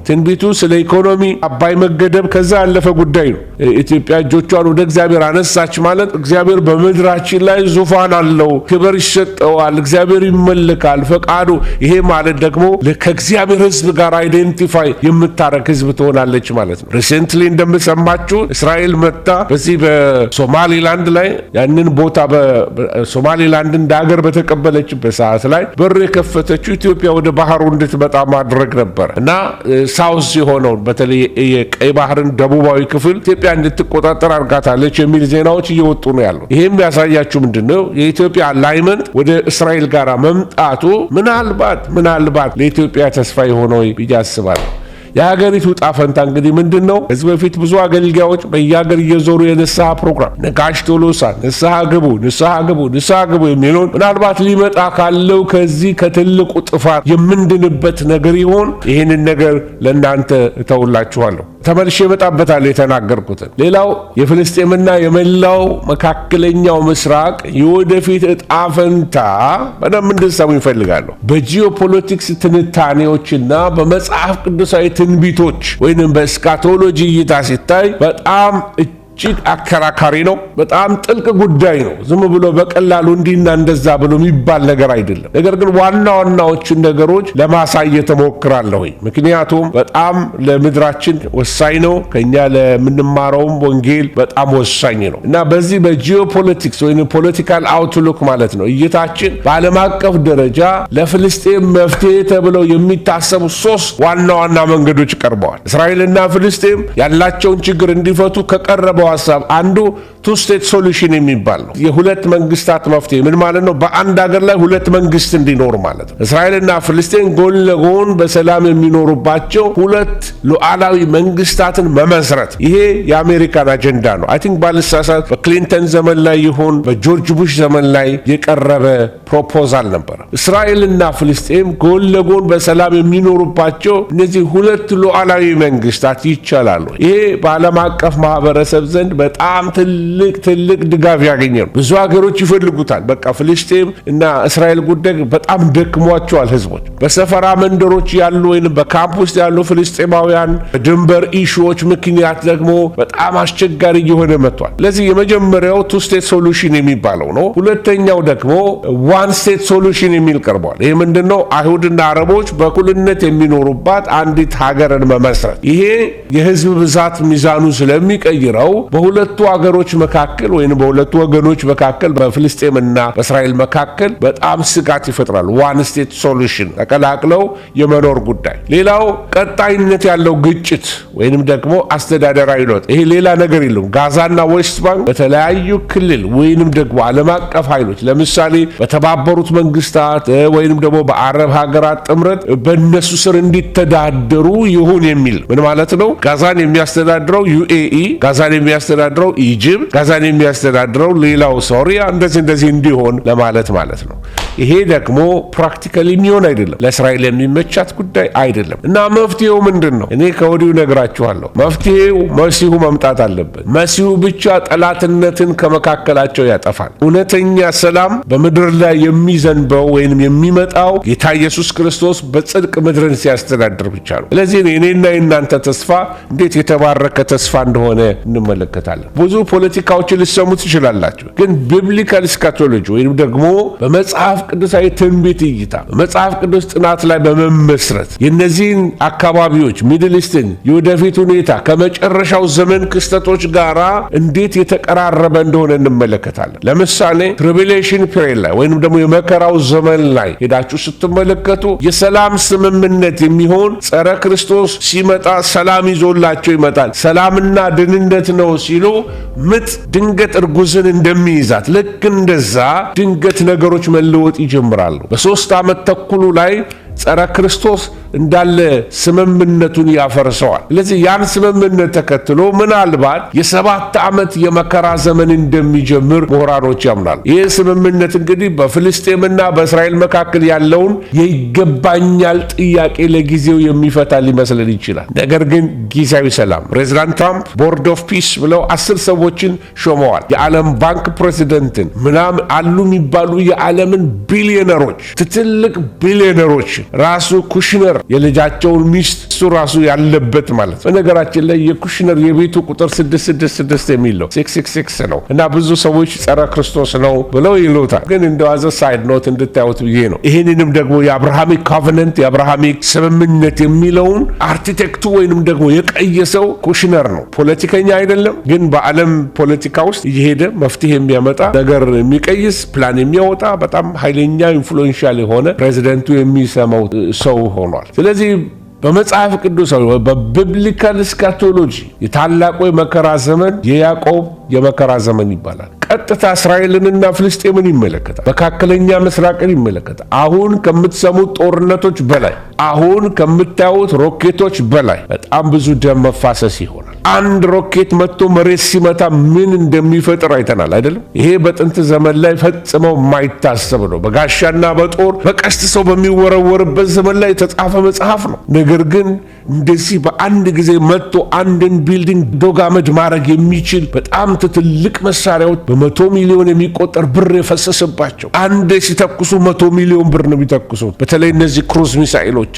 ትንቢቱ ስለ ኢኮኖሚ አባይ መገደብ ከዛ ያለፈ ጉዳይ ነው። ኢትዮጵያ እጆቿን ወደ እግዚአብሔር አነሳች ማለት እግዚአብሔር በምድራችን ላይ ዙፋን አለው፣ ክብር ይሰጠዋል፣ እግዚአብሔር ይመለካል ፈቃዱ። ይሄ ማለት ደግሞ ከእግዚአብሔር ሕዝብ ጋር አይዴንቲፋይ የምታረግ ሕዝብ ትሆናለች ማለት ነው። ሪሰንትሊ እንደምሰማችሁ እስራኤል መጣ በዚህ በሶማሊላንድ ላይ ያንን ቦታ በሶማሊላንድ እንደ ሀገር በተቀበለችበት ሰዓት ላይ በር የከፈተችው ኢትዮጵያ ወደ ባህሩ እንድትመጣ ማድረግ ነበር እና ሳውዝ የሆነው በተለይ የቀይ ባህርን ደቡባዊ ክፍል ኢትዮጵያ እንድትቆጣጠር አድርጋታለች የሚል ዜናዎች እየወጡ ነው ያለው። ይሄም ያሳያችሁ ምንድነው የኢትዮጵያ አላይመንት ወደ እስራኤል ጋር መምጣቱ ምናልባት ለኢትዮጵያ ተስፋ የሆነው ብዬ አስባለሁ። የሀገሪቱ ዕጣ ፈንታ እንግዲህ ምንድነው? ከዚህ በፊት ብዙ አገልጋዮች በየሀገር እየዞሩ የንስሐ ፕሮግራም ነጋሽ ቶሎሳ ንስሐ ግቡ የሚለውን ምናልባት ሊመጣ ካለው ከዚህ ከትልቁ ጥፋት የምንድንበት ነገር ይሆን? ይህንን ነገር ለእናንተ እተውላችኋለሁ። ተመልሼ እመጣበታለሁ የተናገርኩትን። ሌላው የፍልስጤምና የመላው መካከለኛው ምስራቅ የወደፊት ዕጣ ፈንታ በደንብ እንድትሰሙ ይፈልጋለሁ። በጂኦፖለቲክስ ትንታኔዎችና በመጽሐፍ ቅዱሳዊ ትንቢቶች ወይንም በስካቶሎጂ እይታ ሲታይ በጣም እጅግ አከራካሪ ነው። በጣም ጥልቅ ጉዳይ ነው። ዝም ብሎ በቀላሉ እንዲና እንደዛ ብሎ የሚባል ነገር አይደለም። ነገር ግን ዋና ዋናዎቹን ነገሮች ለማሳየት እሞክራለሁ። ምክንያቱም በጣም ለምድራችን ወሳኝ ነው። ከኛ ለምንማረውም ወንጌል በጣም ወሳኝ ነው እና በዚህ በጂኦፖለቲክስ ወይም ፖለቲካል አውትሉክ ማለት ነው እይታችን በዓለም አቀፍ ደረጃ ለፍልስጤም መፍትሄ ተብለው የሚታሰቡ 3 ዋና ዋና መንገዶች ቀርበዋል። እስራኤልና ፍልስጤም ያላቸውን ችግር እንዲፈቱ ከቀረበው ሐሳብ አንዱ ቱ ስቴት ሶሉሽን የሚባል ነው። የሁለት መንግስታት መፍትሄ ምን ማለት ነው? በአንድ ሀገር ላይ ሁለት መንግስት እንዲኖር ማለት ነው። እስራኤልና ፍልስጤም ጎን ለጎን በሰላም የሚኖሩባቸው ሁለት ሉዓላዊ መንግስታትን መመስረት። ይሄ የአሜሪካን አጀንዳ ነው። አይ ቲንክ ባልሳሳት በክሊንተን ዘመን ላይ ይሁን በጆርጅ ቡሽ ዘመን ላይ የቀረበ ፕሮፖዛል ነበር። እስራኤልና ፍልስጤም ጎን ለጎን በሰላም የሚኖሩባቸው እነዚህ ሁለት ሉዓላዊ መንግስታት ይቻላሉ። ይሄ በዓለም አቀፍ ማህበረሰብ ዘንድ በጣም ትልቅ ድጋፍ ያገኘ ነው። ብዙ ሀገሮች ይፈልጉታል። በቃ ፍልስጤም እና እስራኤል ጉዳይ በጣም ደክሟቸዋል ህዝቦች። በሰፈራ መንደሮች ያሉ ወይም በካምፕ ውስጥ ያሉ ፍልስጤማውያን በድንበር ኢሹዎች ምክንያት ደግሞ በጣም አስቸጋሪ እየሆነ መጥቷል። ለዚህ የመጀመሪያው ቱ ስቴት ሶሉሽን የሚባለው ነው። ሁለተኛው ደግሞ ዋን ስቴት ሶሉሽን የሚል ቀርቧል። ይሄ ምንድነው? አይሁድና አረቦች በእኩልነት የሚኖሩባት አንዲት ሀገርን መመስረት። ይሄ የህዝብ ብዛት ሚዛኑ ስለሚቀይረው በሁለቱ ሀገሮች መካከል ወይም በሁለቱ ወገኖች መካከል በፍልስጤምና በእስራኤል መካከል በጣም ስጋት ይፈጥራል። ዋን ስቴት ሶሉሽን ተቀላቅለው የመኖር ጉዳይ። ሌላው ቀጣይነት ያለው ግጭት ወይንም ደግሞ አስተዳደራዊ ለውጥ። ይሄ ሌላ ነገር የለም። ጋዛና ዌስት ባንክ በተለያዩ ክልል ወይንም ደግሞ ዓለም አቀፍ ኃይሎች ለምሳሌ በተባበሩት መንግስታት ወይንም ደግሞ በአረብ ሀገራት ጥምረት በእነሱ ስር እንዲተዳደሩ ይሁን የሚል ምን ማለት ነው? ጋዛን የሚያስተዳድረው ዩኤኢ፣ ጋዛን የሚያስተዳድረው ኢጅፕት፣ ጋዛን የሚያስተዳድረው ሌላው ሶሪያ፣ እንደዚህ እንዲሆን ለማለት ማለት ነው። ይሄ ደግሞ ፕራክቲካሊ የሚሆን አይደለም። ለእስራኤል የሚመቻት ጉዳይ አይደለም። እና መፍትሄው ምንድን ነው? እኔ ከወዲሁ ነግራችኋለሁ። መፍትሄው መሲሁ መምጣት አለበት። መሲሁ ብቻ ጠላትነትን ከመካከላቸው ያጠፋል። እውነተኛ ሰላም በምድር ላይ የሚዘንበው ወይንም የሚመጣው ጌታ ኢየሱስ ክርስቶስ በጽድቅ ምድርን ሲያስተዳድር ብቻ ነው። ስለዚህ እኔና የእናንተ ተስፋ እንዴት የተባረከ ተስፋ እንደሆነ እንመለከታለን። ብዙ ፖለቲካዎችን ልሰሙ ትችላላችሁ፣ ግን ቢብሊካል ስካቶሎጂ ወይንም ደግሞ በመጽሐፍ ቅዱሳዊ ትንቢት እይታ በመጽሐፍ ቅዱስ ጥናት ላይ በመመስረት የነዚህን አካባቢዎች ሚድል ኢስትን የወደፊት ሁኔታ ከመጨረሻው ዘመን ክስተቶች ጋራ እንዴት የተቀራረበ እንደሆነ እንመለከታለን። ለምሳሌ ትሪቢሌሽን ፒሪየድ ላይ ወይንም ደግሞ የመከራው ዘመን ላይ ሄዳችሁ ስትመለከቱ የሰላም ስምምነት የሚሆን ጸረ ክርስቶስ ሲመጣ ሰላም ይዞላቸው ይመጣል። ሰላምና ደህንነት ነው ሲሉ ምጥ ድንገት እርጉዝን እንደሚይዛት ልክ እንደዛ ድንገት ነገሮች መለወጥ ይጀምራሉ። በ3 ዓመት ተኩሉ ላይ ጸረ ክርስቶስ እንዳለ ስምምነቱን ያፈርሰዋል። ስለዚህ ያን ስምምነት ተከትሎ ምናልባት የ7 ዓመት የመከራ ዘመን እንደሚጀምር ምሁራኖች ያምናሉ። ይህ ስምምነት እንግዲህ በፍልስጤምና በእስራኤል መካከል ያለውን የይገባኛል ጥያቄ ለጊዜው የሚፈታ ሊመስልን ይችላል። ነገር ግን ጊዜያዊ ሰላም ፕሬዚዳንት ትራምፕ ቦርድ ኦፍ ፒስ ብለው 10 ሰዎችን ሾመዋል። የዓለም ባንክ ፕሬዚደንትን ምናምን አሉ የሚባሉ የዓለምን ቢሊዮነሮች ትልቅ ቢሊዮነሮች ራሱ ኩሽነር የልጃቸውን ሚስት እሱ ራሱ ያለበት ማለት ነው። በነገራችን ላይ የኩሽነር የቤቱ ቁጥር 666 የሚለው 666 ነው እና ብዙ ሰዎች ጸረ ክርስቶስ ነው ብለው ይሉታል። ግን እንደዋዘ ሳይድ ኖት እንድታዩት ብዬ ነው። ይህንንም ደግሞ የአብርሃሚክ ኮቨነንት የአብርሃሚክ ስምምነት የሚለውን አርኪቴክቱ ወይንም ደግሞ የቀየሰው ኩሽነር ነው። ፖለቲከኛ አይደለም፣ ግን በዓለም ፖለቲካ ውስጥ እየሄደ መፍትሄ የሚያመጣ ነገር የሚቀይስ ፕላን የሚያወጣ በጣም ኃይለኛ ኢንፍሉዌንሻል የሆነ ፕሬዚደንቱ የሚሰማው ሰው ሆኗል። ስለዚህ በመጽሐፍ ቅዱስ በቢብሊካል ስካቶሎጂ የታላቁ የመከራ ዘመን የያዕቆብ የመከራ ዘመን ይባላል። ቀጥታ እስራኤልንና ፍልስጤምን ይመለከታል። መካከለኛ ምስራቅን ይመለከታል። አሁን ከምትሰሙት ጦርነቶች በላይ አሁን ከምታዩት ሮኬቶች በላይ በጣም ብዙ ደም መፋሰስ ይሆናል። አንድ ሮኬት መጥቶ መሬት ሲመታ ምን እንደሚፈጥር አይተናል አይደለም? ይሄ በጥንት ዘመን ላይ ፈጽመው የማይታሰብ ነው። በጋሻና በጦር በቀስት ሰው በሚወረወርበት ዘመን ላይ የተጻፈ መጽሐፍ ነው። ነገር ግን እንደዚህ በአንድ ጊዜ መጥቶ አንድን ቢልዲንግ ዶጋመድ ማድረግ የሚችል በጣም ትልቅ መሳሪያዎች በ100 ሚሊዮን የሚቆጠር ብር የፈሰሰባቸው አንድ ሲተኩሱ 100 ሚሊዮን ብር ነው የሚተኩሱት። በተለይ እነዚህ ክሩዝ ሚሳኤሎቻቸው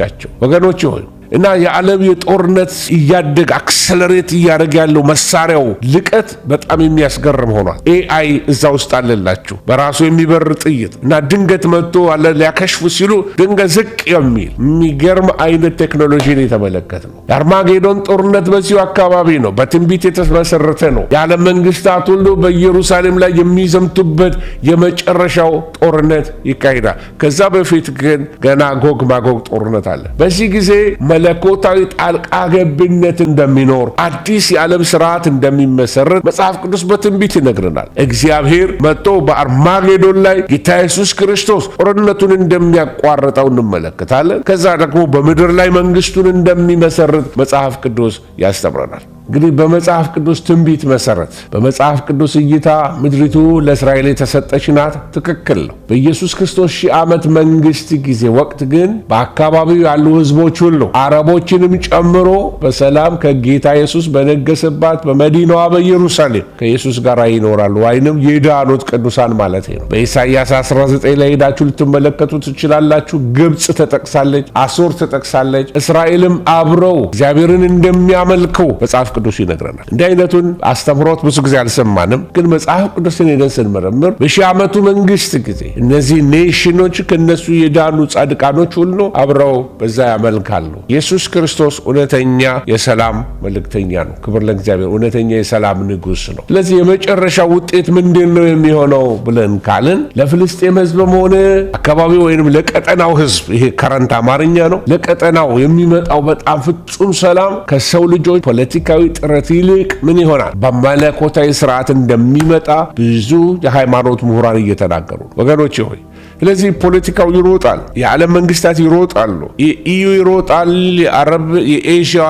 ወገኖች ሆይ እና የዓለም የጦርነት እያደገ አክሰለሬት እያደረገ ያለው መሳሪያው ልቀት በጣም የሚያስገርም ሆኗል። ኤአይ እዛ ውስጥ አለላችሁ በራሱ የሚበር ጥይት እና ድንገት መጥቶ አለ ሊያከሽፉ ሲሉ ድንገት ዝቅ የሚል የሚገርም አይነት ቴክኖሎጂ ነው የተመለከትነው። የአርማጌዶን ጦርነት በዚሁ አካባቢ ነው። በትንቢት የተመሰረተ ነው። የዓለም መንግስታት ሁሉ በኢየሩሳሌም ላይ የሚዘምቱበት የመጨረሻው ጦርነት ይካሄዳል። ከዛ በፊት ግን ገና ጎግ ማጎግ ጦርነት አለ። በዚህ ጊዜ መለኮታዊ ጣልቃ ገብነት እንደሚኖር አዲስ የዓለም ስርዓት እንደሚመሰረት መጽሐፍ ቅዱስ በትንቢት ይነግረናል። እግዚአብሔር መጥቶ በአርማጌዶን ላይ ጌታ ኢየሱስ ክርስቶስ ጦርነቱን እንደሚያቋርጠው እንመለከታለን። ከዛ ደግሞ በምድር ላይ መንግስቱን እንደሚመሰርት መጽሐፍ ቅዱስ ያስተምረናል። እንግዲህ በመጽሐፍ ቅዱስ ትንቢት መሰረት በመጽሐፍ ቅዱስ እይታ ምድሪቱ ለእስራኤል የተሰጠች ናት። ትክክል ነው። በኢየሱስ ክርስቶስ 1000 ዓመት መንግስት ጊዜ ወቅት ግን በአካባቢው ያሉ ህዝቦች ሁሉ አረቦችንም ጨምሮ በሰላም ከጌታ ኢየሱስ በነገሰባት በመዲናዋ በኢየሩሳሌም ከኢየሱስ ጋር ይኖራሉ። ወይንም የዳኑት ቅዱሳን ማለት ነው። በኢሳይያስ 19 ላይ ሄዳችሁ ልትመለከቱ ትችላላችሁ። ግብጽ ተጠቅሳለች፣ አሶር ተጠቅሳለች። እስራኤልም አብረው እግዚአብሔርን እንደሚያመልኩ መጽሐፍ ቅዱስ ይነግረናል። እንዲህ አይነቱን አስተምሮት ብዙ ጊዜ አልሰማንም። ግን መጽሐፍ ቅዱስን ሄደን ስንመረምር በ1000 ዓመቱ መንግስት ጊዜ እነዚህ ኔሽኖች ከነሱ የዳኑ ጻድቃኖች ሁሉ አብረው በዛ ያመልካሉ። ኢየሱስ ክርስቶስ እውነተኛ የሰላም መልእክተኛ ነው። ክብር ለእግዚአብሔር። እውነተኛ የሰላም ንጉስ ነው። ስለዚህ የመጨረሻው ውጤት ምንድነው የሚሆነው ብለን ካልን ለፍልስጤም ህዝብም ሆነ አካባቢ ወይንም ለቀጠናው ህዝብ ይሄ ከረንት አማርኛ ነው። ለቀጠናው የሚመጣው በጣም ፍጹም ሰላም ከሰው ልጆች ፖለቲካዊ ጥረት ይልቅ ምን ይሆናል? በመለኮታዊ ስርዓት እንደሚመጣ ብዙ የሃይማኖት ምሁራን እየተናገሩ ወገኖች ሆይ። ስለዚህ ፖለቲካው ይሮጣል፣ የዓለም መንግስታት ይሮጣሉ፣ የኢዩ ይሮጣል፣ የአረብ የኤዥያ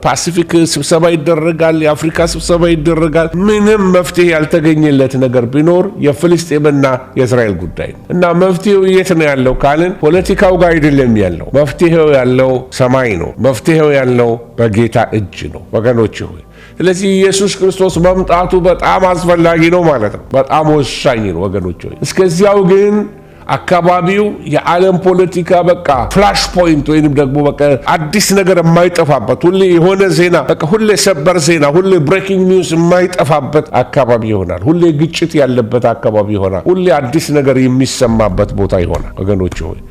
ፓሲፊክ ስብሰባ ይደረጋል፣ የአፍሪካ ስብሰባ ይደረጋል። ምንም መፍትሄ ያልተገኘለት ነገር ቢኖር የፍልስጤምና የእስራኤል ጉዳይ ነው። እና መፍትሄው የት ነው ያለው ካልን ፖለቲካው ጋር አይደለም ያለው። መፍትሄው ያለው ሰማይ ነው። መፍትሄው ያለው በጌታ እጅ ነው ወገኖች ሆይ። ስለዚህ ኢየሱስ ክርስቶስ መምጣቱ በጣም አስፈላጊ ነው ማለት ነው። በጣም ወሳኝ ነው ወገኖች ሆይ። እስከዚያው ግን አካባቢው የዓለም ፖለቲካ በቃ ፍላሽ ፖይንት ወይንም ደግሞ በቃ አዲስ ነገር የማይጠፋበት ሁሌ የሆነ ዜና በቃ ሁሌ ሰበር ዜና ሁሌ ብሬኪንግ ኒውስ የማይጠፋበት አካባቢ ይሆናል። ሁሌ ግጭት ያለበት አካባቢ ይሆናል። ሁሌ አዲስ ነገር የሚሰማበት ቦታ ይሆናል ወገኖች ሆይ።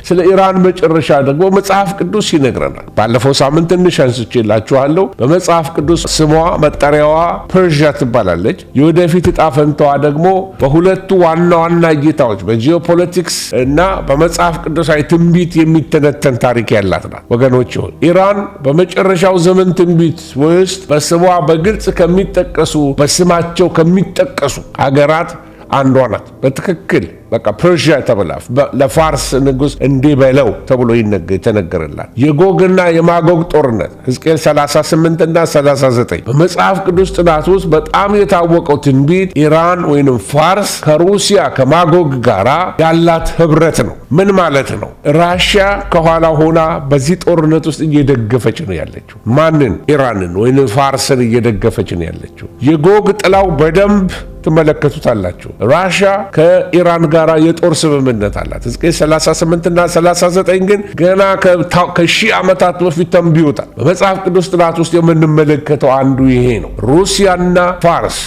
ስለ ኢራን መጨረሻ ደግሞ መጽሐፍ ቅዱስ ይነግረናል። ባለፈው ሳምንት ትንሽ አንስቼላችኋለሁ። በመጽሐፍ ቅዱስ ስሟ መጠሪያዋ ፐርሺያ ትባላለች። የወደፊት ዕጣ ፈንታዋ ደግሞ በሁለቱ ዋና ዋና እይታዎች በጂኦፖለቲክስ እና በመጽሐፍ ቅዱሳዊ ትንቢት የሚተነተን ታሪክ ያላት ናት ወገኖች ሆይ። ኢራን በመጨረሻው ዘመን ትንቢት ውስጥ በስሟ በግልጽ ከሚጠቀሱ በስማቸው ከሚጠቀሱ ሀገራት አንዷ ናት። በትክክል በቃ ፐርሺያ ተብላ ለፋርስ ንጉስ እንዲበለው ተብሎ ይተነገረላት። የጎግና የማጎግ ጦርነት ሕዝቅኤል 38 እና 39 በመጽሐፍ ቅዱስ ጥናት ውስጥ በጣም የታወቀው ትንቢት ኢራን ወይንም ፋርስ ከሩሲያ ከማጎግ ጋራ ያላት ህብረት ነው። ምን ማለት ነው? ራሽያ ከኋላ ሆና በዚህ ጦርነት ውስጥ እየደገፈች ነው ያለችው። ማንን? ኢራንን ወይንም ፋርስን እየደገፈች ነው ያለችው። የጎግ ጥላው በደንብ ትመለከቱታላችሁ። ራሽያ ከኢራን ጋር የጦር ስምምነት አላት። ሕዝቅኤል 38 እና 39 ግን ገና ከ1000 ዓመታት በፊት ተንብዮታል። በመጽሐፍ ቅዱስ ጥናት ውስጥ የምንመለከተው አንዱ ይሄ ነው። ሩሲያና ፋርስ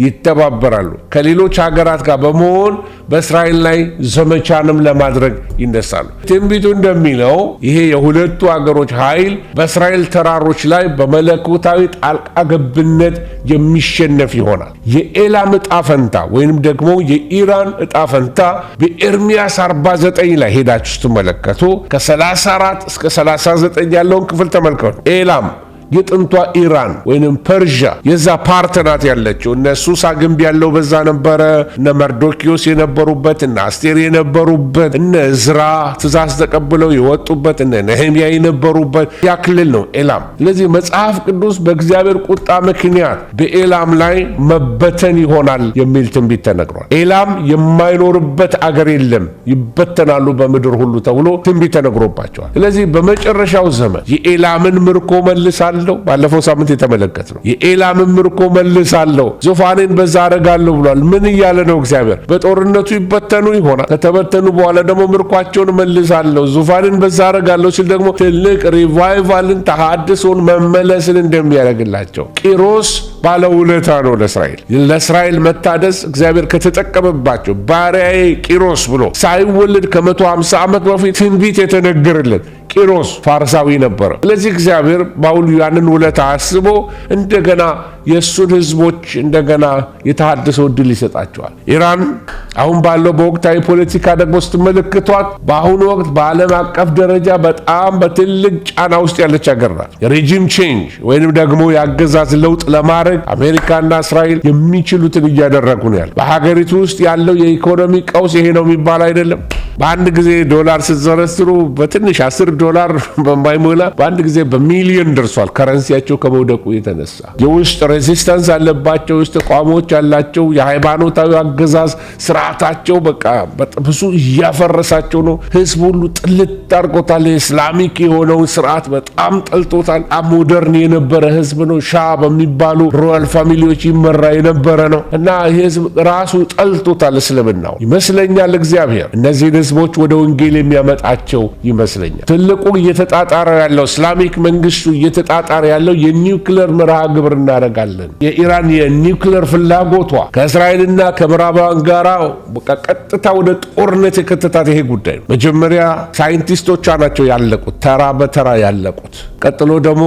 ይተባበራሉ። ከሌሎች ሀገራት ጋር በመሆን በእስራኤል ላይ ዘመቻንም ለማድረግ ይነሳሉ። ትንቢቱ እንደሚለው ይሄ የሁለቱ ሀገሮች ኃይል በእስራኤል ተራሮች ላይ በመለኮታዊ ጣልቃ ገብነት የሚሸነፍ ይሆናል። የኤላም ዕጣ ፈንታ ወይንም ደግሞ የኢራን ዕጣ ፈንታ በኤርሚያስ 49 ላይ ሄዳችሁ ስትመለከቱ ከ34 እስከ 39 ያለውን ክፍል ተመልከቱ። ኤላም የጥንቷ ኢራን ወይንም ፐርሺያ የዛ ፓርት ናት ያለችው። እነ ሱሳ ግንብ ያለው በዛ ነበረ። እነ መርዶኪዮስ የነበሩበት፣ እነ አስቴር የነበሩበት፣ እነ እዝራ ትእዛዝ ተቀብለው የወጡበት፣ እነ ነህምያ የነበሩበት ያ ክልል ነው ኤላም። ስለዚህ መጽሐፍ ቅዱስ በእግዚአብሔር ቁጣ ምክንያት በኤላም ላይ መበተን ይሆናል የሚል ትንቢት ተነግሯል። ኤላም የማይኖርበት አገር የለም፣ ይበተናሉ በምድር ሁሉ ተብሎ ትንቢት ተነግሮባቸዋል። ስለዚህ በመጨረሻው ዘመን የኤላምን ምርኮ መልሳለሁ። ባለፈው ሳምንት የተመለከትነው የኤላምን ምርኮ መልሳለሁ፣ ዙፋኔን በዛ አረጋለሁ ብሏል። ምን እያለ ነው እግዚአብሔር? በጦርነቱ ይበተኑ ይሆናል። ከተበተኑ በኋላ ደግሞ ምርኳቸውን መልሳለሁ፣ ዙፋኔን በዛ አረጋለሁ ሲል ደግሞ ትልቅ ሪቫይቫልን፣ ተሐድሶን፣ መመለስን እንደሚያደርግላቸው ቂሮስ ባለውለታ ነው ለእስራኤል መታደስ እግዚአብሔር ከተጠቀመባቸው ባሪያዬ ቂሮስ ብሎ ሳይወለድ ከ150 ዓመት በፊት ትንቢት የተነገረለት ቂሮስ ፋርሳዊ ነበር። ስለዚህ እግዚአብሔር ባውሉ ያንን ውለታ አስቦ እንደገና የሱን ህዝቦች እንደገና የተሐድሶ ዕድል ይሰጣቸዋል። ኢራን አሁን ባለው በወቅታዊ ፖለቲካ ደግሞ ስትመለከቷት በአሁኑ ወቅት በዓለም አቀፍ ደረጃ በጣም በትልቅ ጫና ውስጥ ያለች ሀገር ናት። የሬጂም ቼንጅ ወይንም ደግሞ የአገዛዝ ለውጥ ለማድረግ አሜሪካና እስራኤል የሚችሉትን እያደረጉ ነው ያለው። በሀገሪቱ ውስጥ ያለው የኢኮኖሚ ቀውስ ይሄ ነው የሚባል አይደለም። በአንድ ጊዜ ዶላር ስትዘረዝሩ በትንሽ $10 በማይሞላ በአንድ ጊዜ በሚሊዮን ደርሷል። ከረንሲያቸው ከመውደቁ የተነሳ የውስጥ ሬዚስታንስ አለባቸው፣ ውስጥ ተቋሞች ያላቸው የሃይማኖታዊ አገዛዝ ስርዓታቸው በቃ ብዙ እያፈረሳቸው ነው። ህዝብ ሁሉ ጥልት አድርጎታል። ኢስላሚክ የሆነውን ስርዓት በጣም ጠልቶታል። ሞደርን የነበረ ህዝብ ነው። ሻ በሚባሉ ሮያል ፋሚሊዎች ይመራ የነበረ ነው እና ህዝብ ራሱ ጠልቶታል እስልምናው ይመስለኛል። እግዚአብሔር እነዚህን ህዝቦች ወደ ወንጌል የሚያመጣቸው ይመስለኛል። ትልቁ እየተጣጣረ ያለው እስላሚክ መንግስቱ እየተጣጣረ ያለው የኒውክሌር መርሃ ግብር እናደርጋለን። የኢራን የኒውክሌር ፍላጎቷ ከእስራኤልና ከምዕራባውያን ጋራ ቀጥታ ወደ ጦርነት የከተታት ይሄ ጉዳይ ነው። መጀመሪያ ሳይንቲስቶቿ ናቸው ያለቁት፣ ተራ በተራ ያለቁት። ቀጥሎ ደግሞ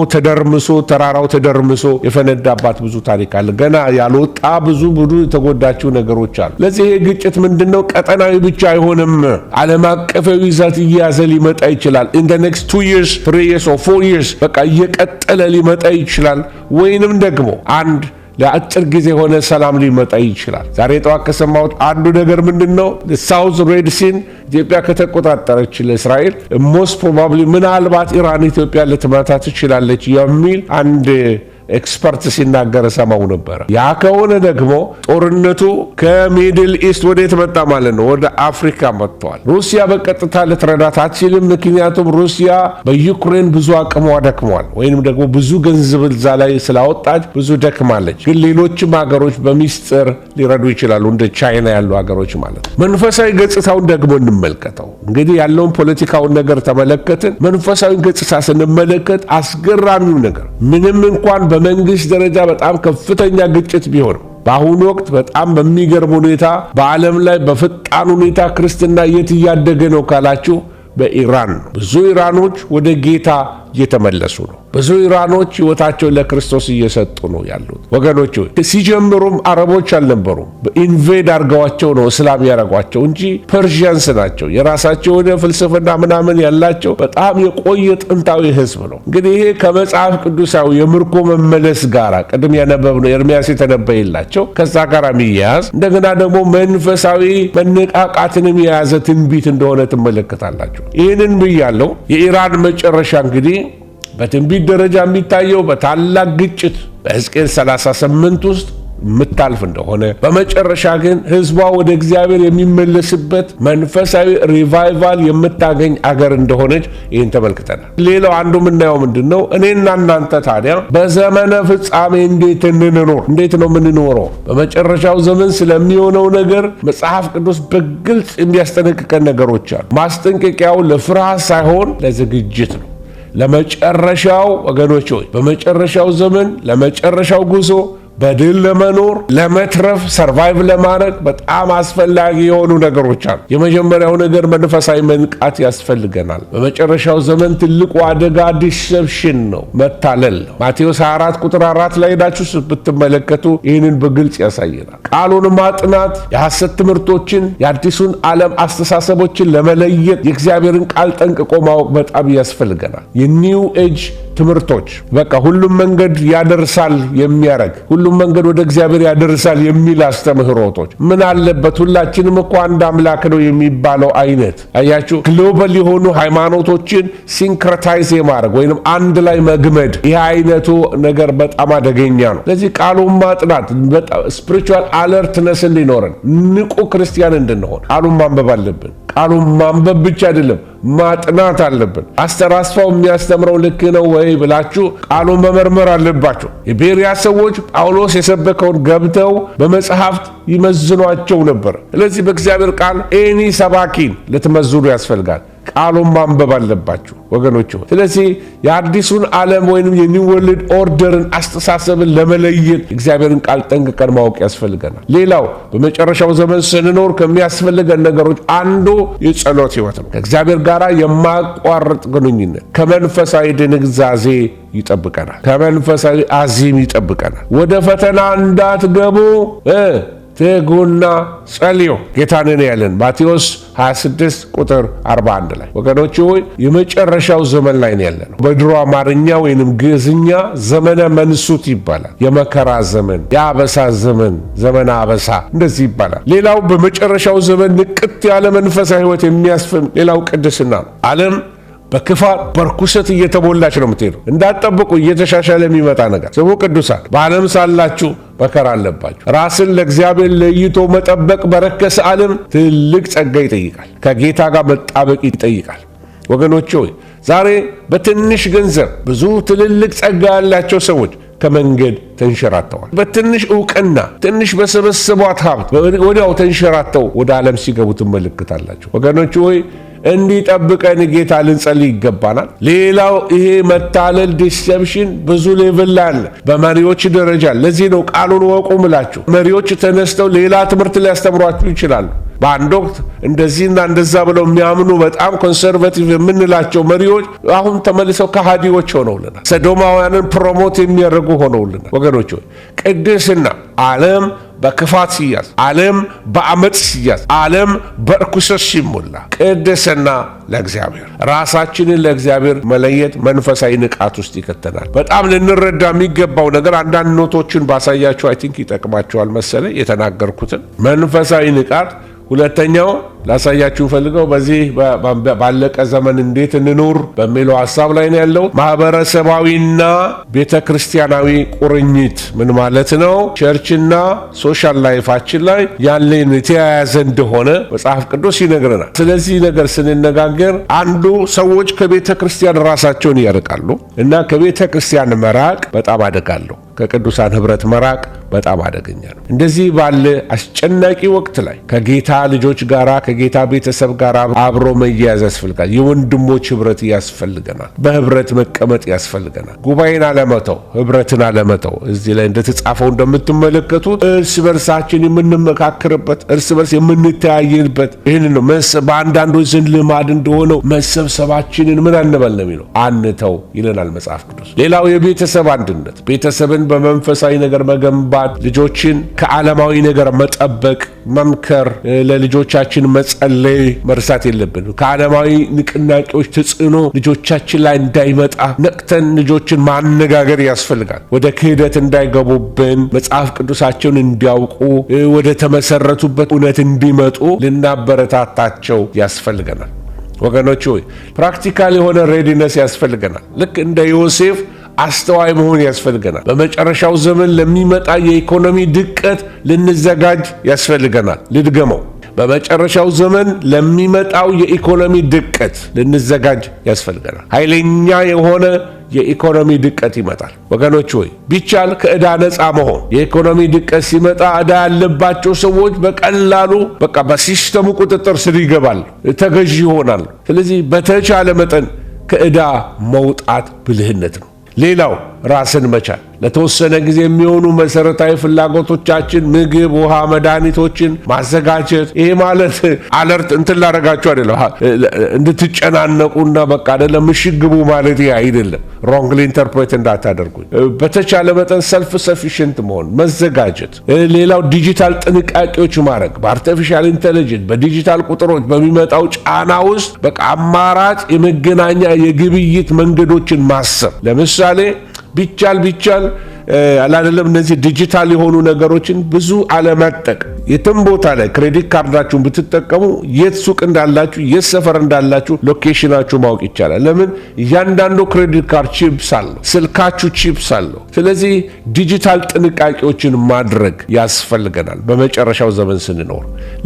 ተራራው ተደርምሶ የፈነዳባት ብዙ ታሪክ አለ። ገና ያልወጣ ብዙ የተጎዳችው ነገሮች አሉ። ለዚህ ይሄ ግጭት ምንድነው? ቀጠናዊ ብቻ አይሆንም፣ ዓለም አቀፋዊ ይዘት እየያዘ ሊመጣ ይችላል። in the next 2 years 3 years or 4 years በቃ እየቀጠለ ሊመጣ ይችላል። ወይንም ደግሞ አንድ ለአጭር ጊዜ ሆነ ሰላም ሊመጣ ይችላል። ዛሬ ጠዋት ከሰማሁት አንዱ ነገር ምንድነው? ሳውዝ ሬድ ሲን ኢትዮጵያ ከተቆጣጠረች ለእስራኤል most probably ምናልባት ኢራን ኢትዮጵያ ልትመታ ትችላለች የሚል አንድ ኤክስፐርት ሲናገር ሰማው ነበር። ያ ከሆነ ደግሞ ጦርነቱ ከሚድል ኢስት ወዴት መጣ ማለት ነው? ወደ አፍሪካ መጥቷል። ሩሲያ በቀጥታ ልትረዳት አትችልም። ምክንያቱም ሩሲያ በዩክሬን ብዙ አቅሟ ደክሟል፣ ወይንም ደግሞ ብዙ ገንዘብ እዛ ላይ ስላወጣች ብዙ ደክማለች። ግን ሌሎችም ሀገሮች በሚስጥር ሊረዱ ይችላሉ፣ እንደ ቻይና ያሉ ሀገሮች ማለት ነው። መንፈሳዊ ገጽታውን ደግሞ እንመልከተው። እንግዲህ ያለውን ፖለቲካውን ነገር ተመለከትን። መንፈሳዊ ገጽታ ስንመለከት አስገራሚው ነገር ምንም እንኳን በመንግስት ደረጃ በጣም ከፍተኛ ግጭት ቢሆን በአሁኑ ወቅት በጣም በሚገርም ሁኔታ በዓለም ላይ በፈጣን ሁኔታ ክርስትና የት እያደገ ነው ካላችሁ በኢራን ነው። ብዙ ኢራኖች ወደ ጌታ እየተመለሱ ነው። ብዙ ኢራኖች ህይወታቸውን ለክርስቶስ እየሰጡ ነው ያሉት። ወገኖች ሲጀምሩም አረቦች አልነበሩም። በኢንቬድ አድርገዋቸው ነው እስላም ያደረጓቸው እንጂ ፐርሺያንስ ናቸው። የራሳቸው የሆነ ፍልስፍና ምናምን ያላቸው በጣም የቆየ ጥንታዊ ህዝብ ነው። እንግዲህ ይሄ ከመጽሐፍ ቅዱሳዊ የምርኮ መመለስ ጋራ ቅድም ያነበብነው ኤርሚያስ የተነበየላቸው ከዛ ጋር የሚያያዝ እንደገና ደግሞ መንፈሳዊ መነቃቃትንም የያዘ ትንቢት እንደሆነ ትመለከታላችሁ። ይህንን ብያለሁ። የኢራን መጨረሻ እንግዲህ በትንቢት ደረጃ የሚታየው በታላቅ ግጭት በሕዝቅኤል 38 ውስጥ ምታልፍ እንደሆነ በመጨረሻ ግን ህዝቧ ወደ እግዚአብሔር የሚመለስበት መንፈሳዊ ሪቫይቫል የምታገኝ አገር እንደሆነች ይህን ተመልክተናል። ሌላው አንዱ የምናየው ምንድነው? እኔና እናንተ ታዲያ በዘመነ ፍጻሜ እንዴት ነው የምንኖረው? በመጨረሻው ዘመን ስለሚሆነው ነገር መጽሐፍ ቅዱስ በግልጽ የሚያስጠነቅቀን ነገሮች አሉ። ማስጠንቀቂያው ለፍርሃት ሳይሆን ለዝግጅት ነው። ለመጨረሻው ወገኖች ሆይ በመጨረሻው ዘመን ለመጨረሻው ጉዞ በድል ለመኖር ለመትረፍ ሰርቫይቭ ለማድረግ በጣም አስፈላጊ የሆኑ ነገሮች አሉ። የመጀመሪያው ነገር መንፈሳዊ መንቃት ያስፈልገናል። በመጨረሻው ዘመን ትልቁ አደጋ ዲሰፕሽን ነው፣ መታለል ነው። ማቴዎስ 24 ቁጥር 4 ላይ ሄዳችሁ ብትመለከቱ ይህንን በግልጽ ያሳየናል። ቃሉን ማጥናት፣ የሐሰት ትምህርቶችን፣ የአዲሱን ዓለም አስተሳሰቦችን ለመለየት የእግዚአብሔርን ቃል ጠንቅቆ ማወቅ በጣም ያስፈልገናል። የኒው ኤጅ ትምህርቶች በቃ ሁሉም መንገድ ያደርሳል የሚያረግ ሁሉም መንገድ ወደ እግዚአብሔር ያደርሳል የሚል አስተምህሮቶች ምን አለበት ሁላችንም እኮ አንድ አምላክ ነው የሚባለው አይነት አያችሁ ግሎባል የሆኑ ሃይማኖቶችን ሲንክረታይዝ የማድረግ ወይንም አንድ ላይ መግመድ ይህ አይነቱ ነገር በጣም አደገኛ ነው። ለዚህ ቃሉን ማጥናት በጣም ስፒሪቹዋል አለርትነስ እንዲኖረን ንቁ ክርስቲያን እንድንሆን ቃሉን ማንበብ አለብን። ቃሉን ማንበብ ብቻ አይደለም ማጥናት አለብን። አስተራስፋው የሚያስተምረው ልክ ነው ወይ ብላችሁ ቃሉን መመርመር አለባችሁ። የቤሪያ ሰዎች ጳውሎስ የሰበከውን ገብተው በመጽሐፍት ይመዝኗቸው ነበር። ስለዚህ በእግዚአብሔር ቃል ኤኒ ሰባኪን ልትመዝኑ ያስፈልጋል። ቃሉን ማንበብ አለባችሁ ወገኖች። ስለዚህ የአዲሱን ዓለም ወይንም የኒው ወርልድ ኦርደርን አስተሳሰብን ለመለየት እግዚአብሔርን ቃል ጠንቅቀን ማወቅ ያስፈልገናል። ሌላው በመጨረሻው ዘመን ስንኖር ከሚያስፈልገን ነገሮች አንዱ የጸሎት ሕይወት ነው። ከእግዚአብሔር ጋር የማያቋርጥ ግንኙነት ከመንፈሳዊ ድንዛዜ ይጠብቀናል፣ ከመንፈሳዊ አዚም ይጠብቀናል። ወደ ፈተና እንዳትገቡ ትጉና ጸልዩ ጌታንን ያለን ማቴዎስ 26 ቁጥር 41 ላይ ወገኖች ሆይ የመጨረሻው ዘመን ላይ ነው ያለነው። በድሮ አማርኛ ወይንም ግዕዝኛ ዘመነ መንሱት ይባላል። የመከራ ዘመን፣ የአበሳ ዘመን፣ ዘመነ አበሳ እንደዚህ ይባላል። ሌላው በመጨረሻው ዘመን ንቅት ያለ መንፈሳዊ ሕይወት የሚያስፈልግ ሌላው ቅድስና ነው። ዓለም በክፋት በርኩሰት እየተሞላች ነው የምትሄደው። እንዳትጠብቁ እየተሻሻለ የሚመጣ ነገር። ስሙ ቅዱሳን፣ በዓለም ሳላችሁ መከራ አለባችሁ። ራስን ለእግዚአብሔር ለይቶ መጠበቅ በረከሰ ዓለም ትልቅ ጸጋ ይጠይቃል። ከጌታ ጋር መጣበቅ ይጠይቃል። ወገኖች ሆይ ዛሬ በትንሽ ገንዘብ ብዙ ትልልቅ ጸጋ ያላቸው ሰዎች ከመንገድ ተንሸራተዋል። በትንሽ ዕውቅና ትንሽ በሰበሰቧት ሀብት ወዲያው ተንሸራተው ወደ ዓለም ሲገቡ ትመለከታላችሁ። ወገኖች ሆይ እንዲጠብቀን ጌታ ልንጸልይ ይገባናል። ሌላው ይሄ መታለል ዲሴፕሽን ብዙ ሌቭል አለ በመሪዎች ደረጃ። ለዚህ ነው ቃሉን ወቁ ምላችሁ። መሪዎች ተነስተው ሌላ ትምህርት ሊያስተምሯችሁ ይችላሉ። በአንድ ወቅት እንደዚህና እንደዛ ብለው የሚያምኑ በጣም ኮንሰርቫቲቭ የምንላቸው መሪዎች አሁን ተመልሰው ከሃዲዎች ሆነውልናል። ሰዶማውያንን ፕሮሞት የሚያደርጉ ሆነውልናል። ወገኖች ሆይ ቅድስና ዓለም በክፋት ሲያዝ፣ ዓለም በአመፅ ሲያዝ፣ ዓለም በርኩሰት ሲሞላ ቅድስና ለእግዚአብሔር ራሳችንን ለእግዚአብሔር መለየት መንፈሳዊ ንቃት ውስጥ ይከተናል። በጣም ልንረዳ የሚገባው ነገር አንዳንድ ኖቶችን ባሳያችሁ አይ ቲንክ ይጠቅማቸዋል መሰለኝ የተናገርኩትን መንፈሳዊ ንቃት። ሁለተኛው ላሳያችሁ ፈልገው በዚህ ባለቀ ዘመን እንዴት እንኑር በሚለው ሐሳብ ላይ ነው ያለው። ማህበረሰባዊና ቤተክርስቲያናዊ ቁርኝት ምን ማለት ነው? ቸርችና ሶሻል ላይፋችን ላይ ያለን የተያያዘ እንደሆነ መጽሐፍ ቅዱስ ይነግረናል። ስለዚህ ነገር ስንነጋገር አንዱ ሰዎች ከቤተክርስቲያን ራሳቸውን ያርቃሉ እና ከቤተክርስቲያን መራቅ በጣም አደጋለሁ። ከቅዱሳን ህብረት መራቅ በጣም አደገኛ ነው። እንደዚህ ባለ አስጨናቂ ወቅት ላይ ከጌታ ልጆች ጋራ ከጌታ ቤተሰብ ጋር አብሮ መያያዝ ያስፈልጋል። የወንድሞች ህብረት ያስፈልገናል። በህብረት መቀመጥ ያስፈልገናል። ጉባኤን አለመተው፣ ህብረትን አለመተው። እዚህ ላይ እንደተጻፈው እንደምትመለከቱት እርስ በርሳችን የምንመካከርበት፣ እርስ በርስ የምንተያየንበት ይህን ነው። በአንዳንዶች ዘንድ ልማድ እንደሆነው መሰብሰባችንን ምን አንበል ነው የሚለው አንተው ይለናል መጽሐፍ ቅዱስ። ሌላው የቤተሰብ አንድነት፣ ቤተሰብን በመንፈሳዊ ነገር መገንባት፣ ልጆችን ከዓለማዊ ነገር መጠበቅ፣ መምከር፣ ለልጆቻችን መጸለይ መርሳት የለብንም። ከዓለማዊ ንቅናቄዎች ተጽዕኖ ልጆቻችን ላይ እንዳይመጣ ነቅተን ልጆችን ማነጋገር ያስፈልጋል። ወደ ክህደት እንዳይገቡብን መጽሐፍ ቅዱሳቸውን እንዲያውቁ ወደ ተመሰረቱበት እውነት እንዲመጡ ልናበረታታቸው ያስፈልገናል። ወገኖች ሆይ ፕራክቲካል የሆነ ሬዲነስ ያስፈልገናል። ልክ እንደ ዮሴፍ አስተዋይ መሆን ያስፈልገናል። በመጨረሻው ዘመን ለሚመጣ የኢኮኖሚ ድቀት ልንዘጋጅ ያስፈልገናል። ልድገመው፣ በመጨረሻው ዘመን ለሚመጣው የኢኮኖሚ ድቀት ልንዘጋጅ ያስፈልገናል። ኃይለኛ የሆነ የኢኮኖሚ ድቀት ይመጣል። ወገኖች ሆይ ቢቻል ከዕዳ ነፃ መሆን። የኢኮኖሚ ድቀት ሲመጣ ዕዳ ያለባቸው ሰዎች በቀላሉ በቃ በሲስተሙ ቁጥጥር ስር ይገባሉ፣ ተገዢ ይሆናሉ። ስለዚህ በተቻለ መጠን ከዕዳ መውጣት ብልህነት ነው። ሌላው ራስን መቻል፣ ለተወሰነ ጊዜ የሚሆኑ መሰረታዊ ፍላጎቶቻችን ምግብ፣ ውሃ፣ መድኃኒቶችን ማዘጋጀት። ይሄ ማለት አለርት እንትን ላደርጋችሁ አይደለም፣ እንድትጨናነቁና በቃ አይደለም ምሽግ ግቡ ማለት ይሄ አይደለም። ሮንግሊ ኢንተርፕሬት እንዳታደርጉኝ። በተቻለ መጠን ሰልፍ ሰፊሽንት መሆን መዘጋጀት። ሌላው ዲጂታል ጥንቃቄዎች ማድረግ፣ በአርቲፊሻል ኢንተለጀንስ በዲጂታል ቁጥሮች በሚመጣው ጫና ውስጥ በቃ አማራጭ የመገናኛ የግብይት መንገዶችን ማሰብ። ለምሳሌ ቢቻል አላደለም እነዚህ ዲጂታል የሆኑ ነገሮችን ብዙ አለመጠቀም። የትም ቦታ ላይ ክሬዲት ካርዳችሁን ብትጠቀሙ የት ሱቅ እንዳላችሁ የት ሰፈር እንዳላችሁ ሎኬሽናችሁ ማወቅ ይቻላል። ለምን? እያንዳንዱ ክሬዲት ካርድ ቺፕስ አለው፣ ስልካችሁ ቺፕስ አለው። ስለዚህ ዲጂታል ጥንቃቄዎችን ማድረግ ያስፈልገናል በመጨረሻው ዘመን ስንኖር።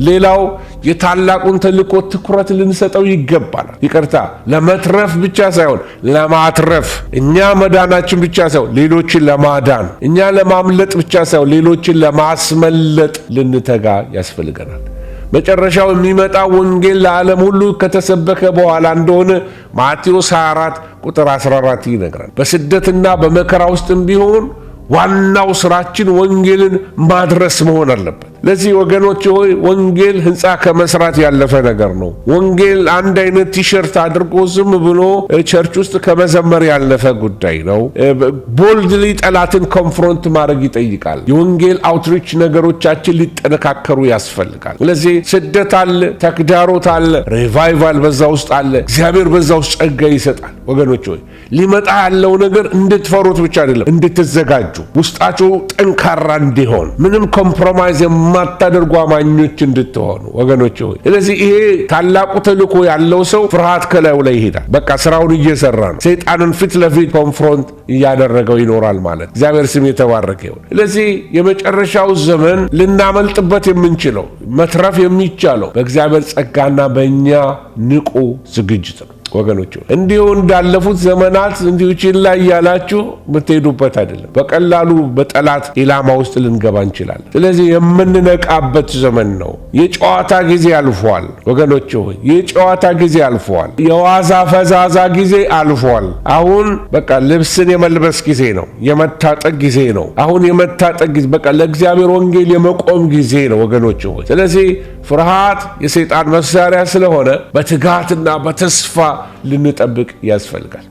ሌላው የታላቁን ተልእኮ ትኩረት ልንሰጠው ይገባናል። ይቅርታ፣ ለመትረፍ ብቻ ሳይሆን ለማትረፍ፣ እኛ መዳናችን ብቻ ሳይሆን ሌሎችን ለማዳን፣ እኛ ለማምለጥ ብቻ ሳይሆን ሌሎችን ለማስመለጥ ልንተጋ ያስፈልገናል። መጨረሻው የሚመጣ ወንጌል ለዓለም ሁሉ ከተሰበከ በኋላ እንደሆነ ማቴዎስ 24 ቁጥር 14 ይነግራል። በስደትና በመከራ ውስጥም ቢሆን ዋናው ስራችን ወንጌልን ማድረስ መሆን አለበት። ለዚህ ወገኖች ሆይ ወንጌል ህንጻ ከመስራት ያለፈ ነገር ነው። ወንጌል አንድ አይነት ቲሸርት አድርጎ ዝም ብሎ ቸርች ውስጥ ከመዘመር ያለፈ ጉዳይ ነው። ቦልድሊ ጠላትን ኮንፍሮንት ማድረግ ይጠይቃል። የወንጌል አውትሪች ነገሮቻችን ሊጠነካከሩ ያስፈልጋል። ስለዚህ ስደት አለ፣ ተግዳሮት አለ፣ ሪቫይቫል በዛ ውስጥ አለ። እግዚአብሔር በዛ ውስጥ ጸጋ ይሰጣል። ወገኖች ሆይ ሊመጣ ያለው ነገር እንድትፈሩት ብቻ አይደለም፣ እንድትዘጋጁ፣ ውስጣችሁ ጠንካራ እንዲሆን፣ ምንም ኮምፕሮማይዝ የማታደርጉ አማኞች እንድትሆኑ ወገኖች ሆይ። ስለዚህ ይሄ ታላቁ ተልእኮ ያለው ሰው ፍርሃት ከላዩ ላይ ይሄዳል። በቃ ስራውን እየሰራ ነው። ሰይጣንን ፊት ለፊት ኮንፍሮንት እያደረገው ይኖራል ማለት። እግዚአብሔር ስም የተባረከ ይሁን። ስለዚህ የመጨረሻው ዘመን ልናመልጥበት የምንችለው መትረፍ የሚቻለው በእግዚአብሔር ጸጋና በእኛ ንቁ ዝግጅት ነው ወገኖች። እንዲሁ እንዳለፉት ዘመናት እንዲሁ ችላ እያላችሁ ብትሄዱበት አይደለም። በቀላሉ በጠላት ኢላማ ውስጥ ልንገባ እንችላለን። ስለዚህ የምንነቃበት ዘመን ነው። የጨዋታ ጊዜ አልፏል ወገኖች ሆይ፣ የጨዋታ ጊዜ አልፏል። የዋዛ ፈዛዛ ጊዜ አልፏል። አሁን በቃ ልብስን የመልበስ ጊዜ ነው። የመታጠቅ ጊዜ ነው። አሁን የመታጠቅ ጊዜ በቃ ለእግዚአብሔር ወንጌል የመቆም ጊዜ ነው ወገኖች ሆይ። ስለዚህ ፍርሃት የሰይጣን መሳሪያ ስለሆነ በትጋትና በተስፋ ልንጠብቅ ያስፈልጋል።